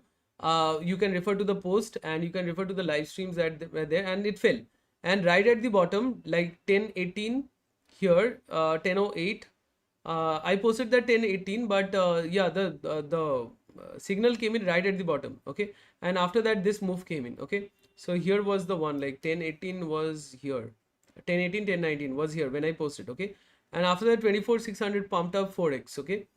A: You can refer to the post and you can refer to the live streams that were there, and it fell. And right at the bottom, like 10:18 here, 10:08. I posted that 10:18, but yeah, the signal came in right at the bottom. Okay, and after that this move came in. Okay, so here was the one, like 10:18 was here, 10:18, 10:19 was here when I posted. Okay, and after that 24,600 pumped up 4x. Okay,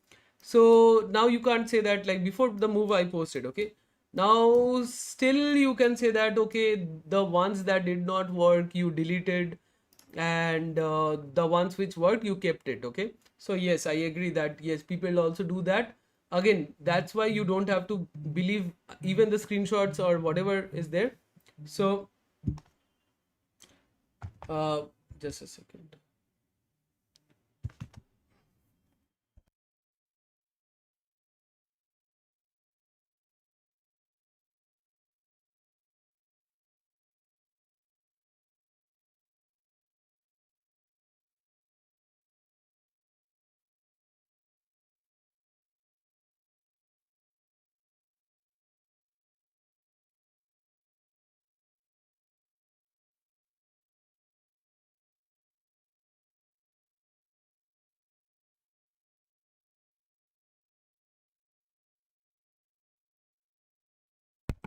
A: so now you can't say that like before the move I posted. Okay, now still you can say that okay, the ones that did not work you deleted, and the ones which worked you kept it. Okay, so yes, I agree that yes, people also do that. Again, that's why you don't have to believe even the screenshots or whatever is there. So uh, just a second.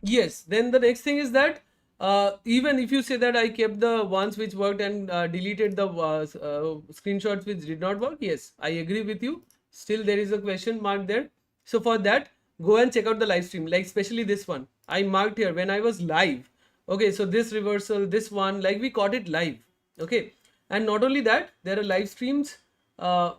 A: Yes, then the next thing is that even if you say that I kept the ones which worked and deleted the screenshots which did not work, yes, I agree with you. Still, there is a question mark there. So for that, go and check out the live stream, like especially this one. I marked here when I was live. Okay, so this reversal, this one, like we caught it live. Okay, and not only that, there are live streams. Sorry,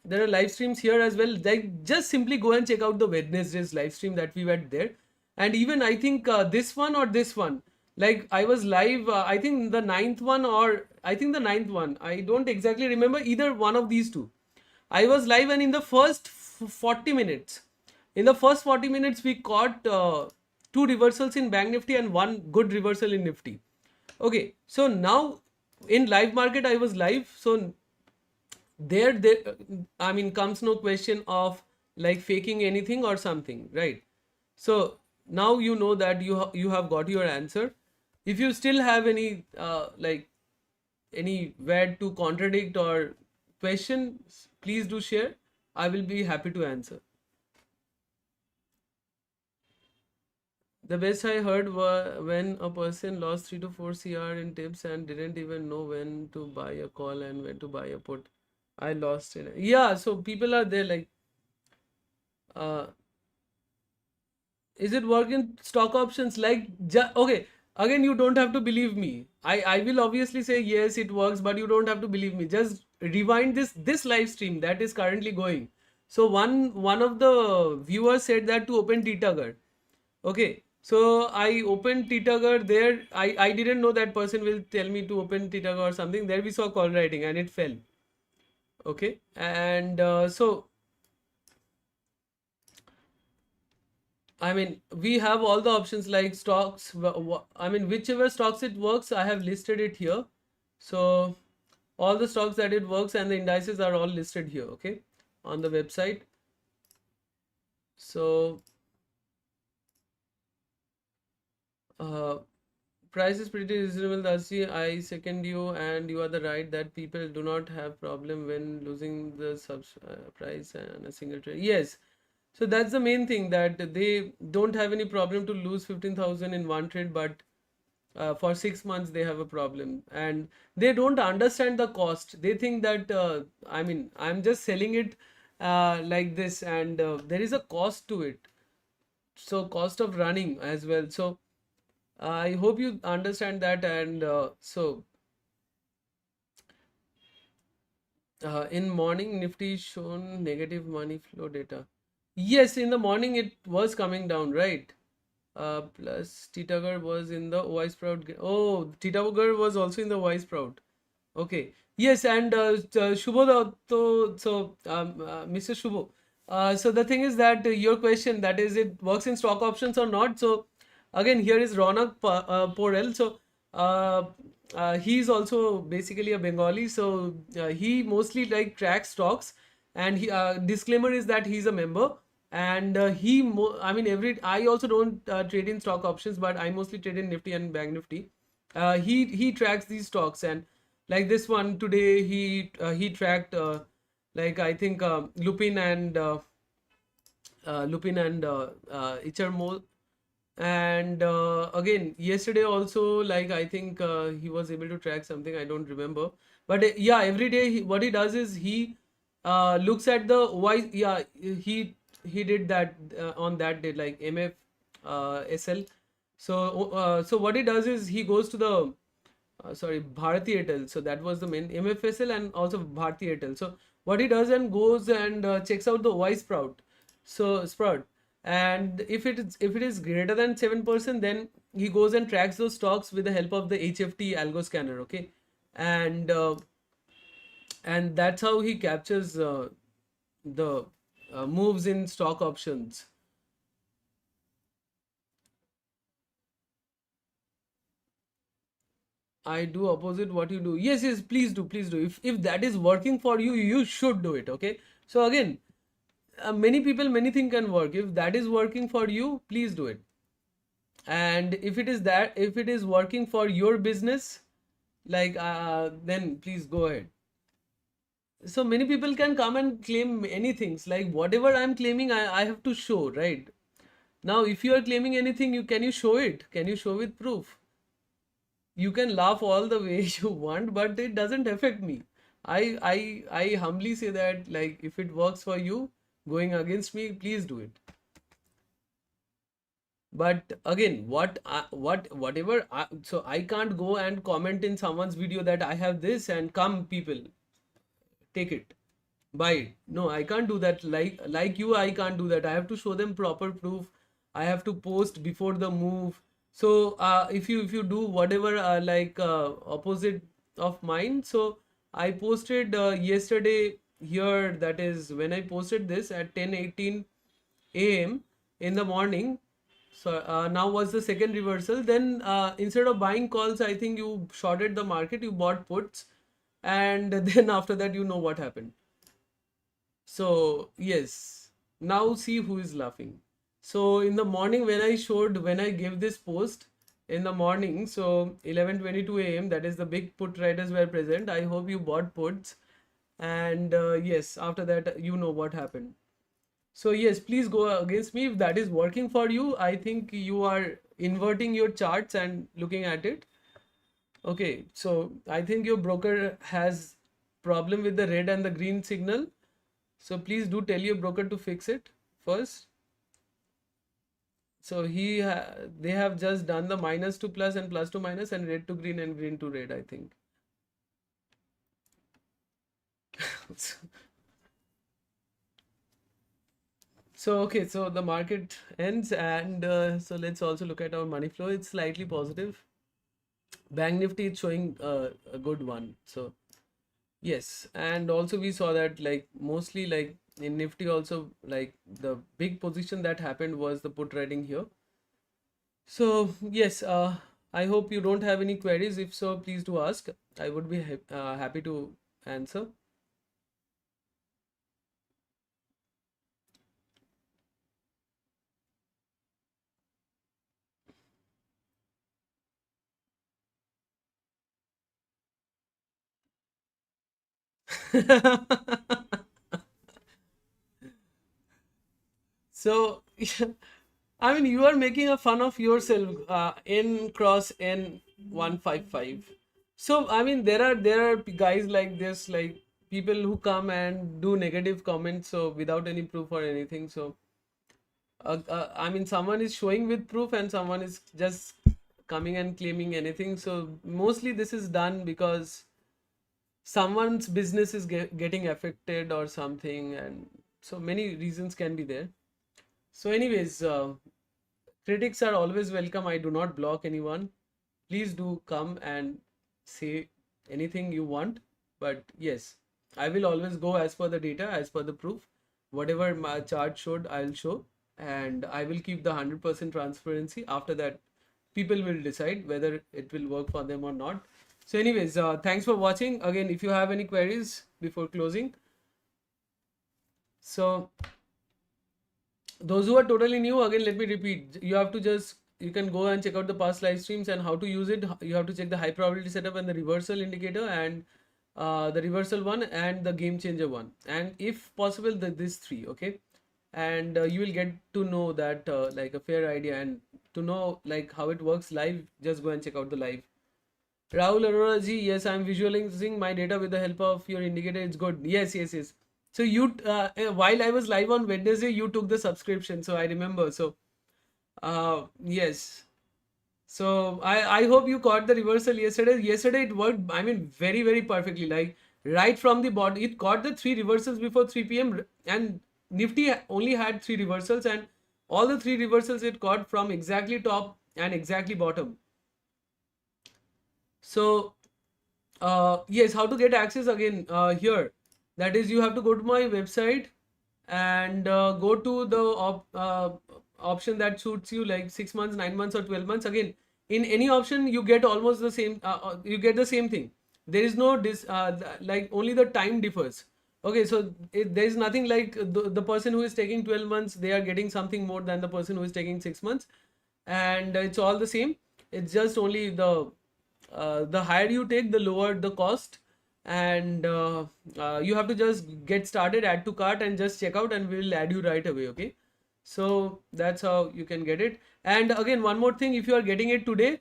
A: there are live streams here as well. Like just simply go and check out the Wednesday's live stream that we had there. And even I think this one or this one, like I was live, I think the ninth one, or I think the ninth one, I don't exactly remember either one of these two. I was live, and in the first 40 minutes, we caught two reversals in Bank Nifty and one good reversal in Nifty. Okay, so now in live market I was live, so there I mean comes no question of like faking anything or something, right? So now you know that you have got your answer. If you still have any like any word to contradict or question, please do share. I will be happy to answer. The best I heard was when a person lost 3 to 4 CR in tips and didn't even know when to buy a call and when to buy a put. I lost it. Yeah, so people are there like, uh, is it work in stock options? Like, okay, again, you don't have to believe me. I will obviously say yes, it works, but you don't have to believe me. Just rewind this live stream that is currently going. So one of the viewers said that to open Titagar. Okay, so I opened Titagar there. I didn't know that person will tell me to open Titagar or something. There we saw call writing and it fell. Okay, and so I mean, we have all the options like stocks. I mean, whichever stocks it works, I have listed it here. So all the stocks that it works and the indices are all listed here, okay, on the website. So price is pretty reasonable, Dasi. I second you, and you are the right that people do not have problem when losing the price and a single trade. Yes. So that's the main thing, that they don't have any problem to lose 15,000 in one trade, but for 6 months they have a problem, and they don't understand the cost. They think that I mean I'm just selling it like this, and there is a cost to it. So cost of running as well. So I hope you understand that, and in morning Nifty shown negative money flow data. Yes, in the morning it was coming down, right? Plus Titagar was in the Y Sprout. Oh, Titagar was also in the Y Sprout. Okay. Yes, and Shubho, Mr. Shubho. So the thing is that your question, that is, it works in stock options or not. So again, here is Ronak Porel. So he's also basically a Bengali. So he mostly like tracks stocks, and he disclaimer is that he's a member, and I mean I also don't trade in stock options, but I mostly trade in Nifty and Bank Nifty. He tracks these stocks, and like this one today he tracked like I think Lupin and Icharmol. And again yesterday also, like I think he was able to track something, I don't remember, but yeah, every day what he does is he looks at the why. Yeah, he did that on that day, like MF SL. So what he does is he goes to the sorry, Bharati Airtel. So that was the main MFSL and also Bharati Airtel. So what he does and goes and checks out the Y Sprout. So Sprout, and if it is greater than 7%, then he goes and tracks those stocks with the help of the HFT Algo scanner. Okay, and that's how he captures the moves in stock options. I do opposite what you do. Yes, yes, please do, please do. If that is working for you, you should do it. Okay. So again, many people, many things can work. If that is working for you, please do it. And if it is working for your business, like then please go ahead. So many people can come and claim many things. Like whatever I'm claiming, I have to show, right? Now, if you are claiming anything, can you show it? Can you show with proof? You can laugh all the way you want, but it doesn't affect me. I humbly say that, like, if it works for you, going against me, please do it. But again, so I can't go and comment in someone's video that I have this and come people, take it, buy it. No, I can't do that. Like you, I can't do that. I have to show them proper proof. I have to post before the move. So if you do whatever opposite of mine, so I posted yesterday here, that is when I posted this at 10:18 a.m. in the morning. So now was the second reversal. Then instead of buying calls, I think you shorted the market, you bought puts, and then after that, you know what happened. So yes, now see who is laughing. So in the morning when I gave this post in the morning, so 11:22 a.m., that is the big put traders were present. I hope you bought puts, and yes, after that, you know what happened. So yes, please go against me if that is working for you. I think you are inverting your charts and looking at it. Okay, so I think your broker has problem with the red and the green signal. So please do tell your broker to fix it first. So they have just done the minus to plus and plus to minus and red to green and green to red, I think. So okay, so the market ends, and so let's also look at our money flow. It's slightly positive. Bank Nifty is showing a good one. So yes, and also we saw that like mostly like in Nifty also, like the big position that happened was the put trading here. So yes, I hope you don't have any queries. If so, please do ask. I would be happy to answer. So I mean, you are making a fun of yourself. N cross N 155. So I mean, there are guys like this, like people who come and do negative comments, so without any proof or anything. So I mean, someone is showing with proof and someone is just coming and claiming anything. So mostly this is done because someone's business is getting affected or something, and so many reasons can be there. So anyways, critics are always welcome. I do not block anyone. Please do come and say anything you want. But yes, I will always go as per the data, as per the proof. Whatever my chart showed, I'll show. And I will keep the 100% transparency. After that, people will decide whether it will work for them or not. So anyways, thanks for watching. Again, if you have any queries before closing. So those who are totally new, again, let me repeat, you can go and check out the past live streams and how to use it. You have to check the high probability setup and the reversal indicator, and the reversal one and the game changer one, and if possible these three. Okay, and you will get to know that like a fair idea, and to know like how it works live, just go and check out the live. Rahul Arora ji, yes, I'm visualizing my data with the help of your indicator. It's good. Yes. So you, while I was live on Wednesday, you took the subscription. So I remember. So, yes. So I hope you caught the reversal yesterday. Yesterday it worked, I mean, very, very perfectly. Like right from the bottom, it caught the three reversals before 3 p.m. and Nifty only had three reversals, and all the three reversals it caught from exactly top and exactly bottom. So yes, how to get access again here. That is, you have to go to my website and go to the option that suits you, like 6 months, 9 months, or 12 months. Again, in any option, you get almost the same. You get the same thing. There is no like only the time differs. Okay, so there is nothing like the person who is taking 12 months, they are getting something more than the person who is taking 6 months, and it's all the same. It's just only the higher you take, the lower the cost, and you have to just get started, add to cart, and just check out, and we will add you right away. Okay, so that's how you can get it. And again, one more thing, if you are getting it today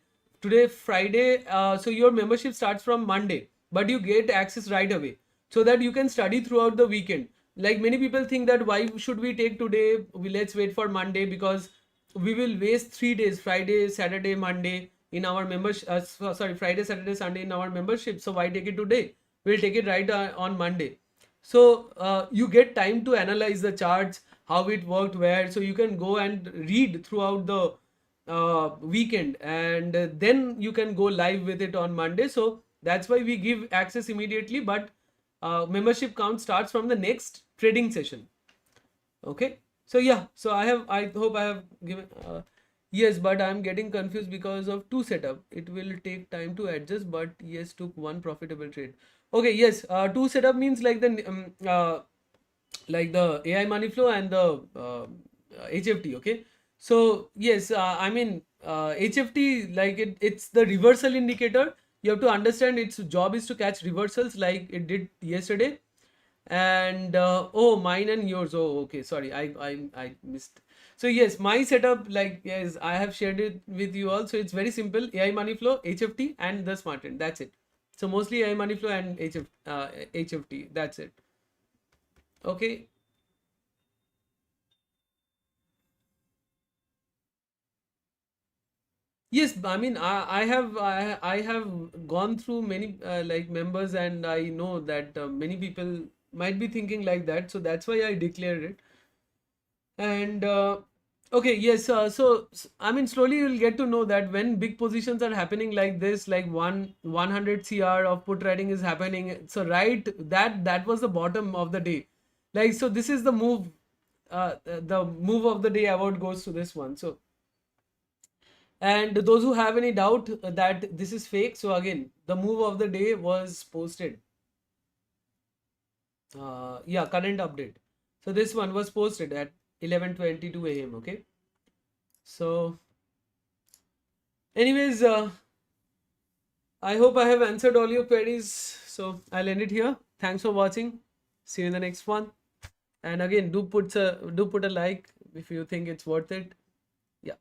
A: Friday, so your membership starts from Monday, but you get access right away, so that you can study throughout the weekend. like many people think that why should we take today, let's wait for Monday, because we will waste 3 days, Friday, Saturday, Monday in our membership, sorry, Friday, Saturday, Sunday in our membership. So why take it today? We'll take it right on Monday. So you get time to analyze the charts, how it worked, where, so you can go and read throughout the weekend, and then you can go live with it on Monday. So that's why we give access immediately, but membership count starts from the next trading session. Okay, so yeah, so I hope I have given yes, but I'm getting confused because of two setup. It will take time to adjust, but yes, took one profitable trade. Okay, yes, two setup means like the AI money flow and the HFT. Okay, so yes, I mean HFT, like it's the reversal indicator. You have to understand its job is to catch reversals like it did yesterday. And oh, mine and yours. Oh, okay, sorry, I missed. So yes, my setup, like, yes, I have shared it with you all. So it's very simple: AI money flow, HFT, and the smart trend. That's it. So mostly AI money flow and HFT. That's it. Okay. Yes, I mean, I have gone through many like members, and I know that many people might be thinking like that. So that's why I declared it. And okay, yes, I mean, slowly you'll get to know that when big positions are happening like this, like 100 CR of put trading is happening. So right, that was the bottom of the day. Like, so this is the move. The move of the day award goes to this one. So, and those who have any doubt that this is fake, so again, the move of the day was posted. Yeah, current update. So this one was posted at 11:22 a.m. Okay. So, anyways, I hope I have answered all your queries. So I'll end it here. Thanks for watching. See you in the next one. And again, do put a like if you think it's worth it. Yeah.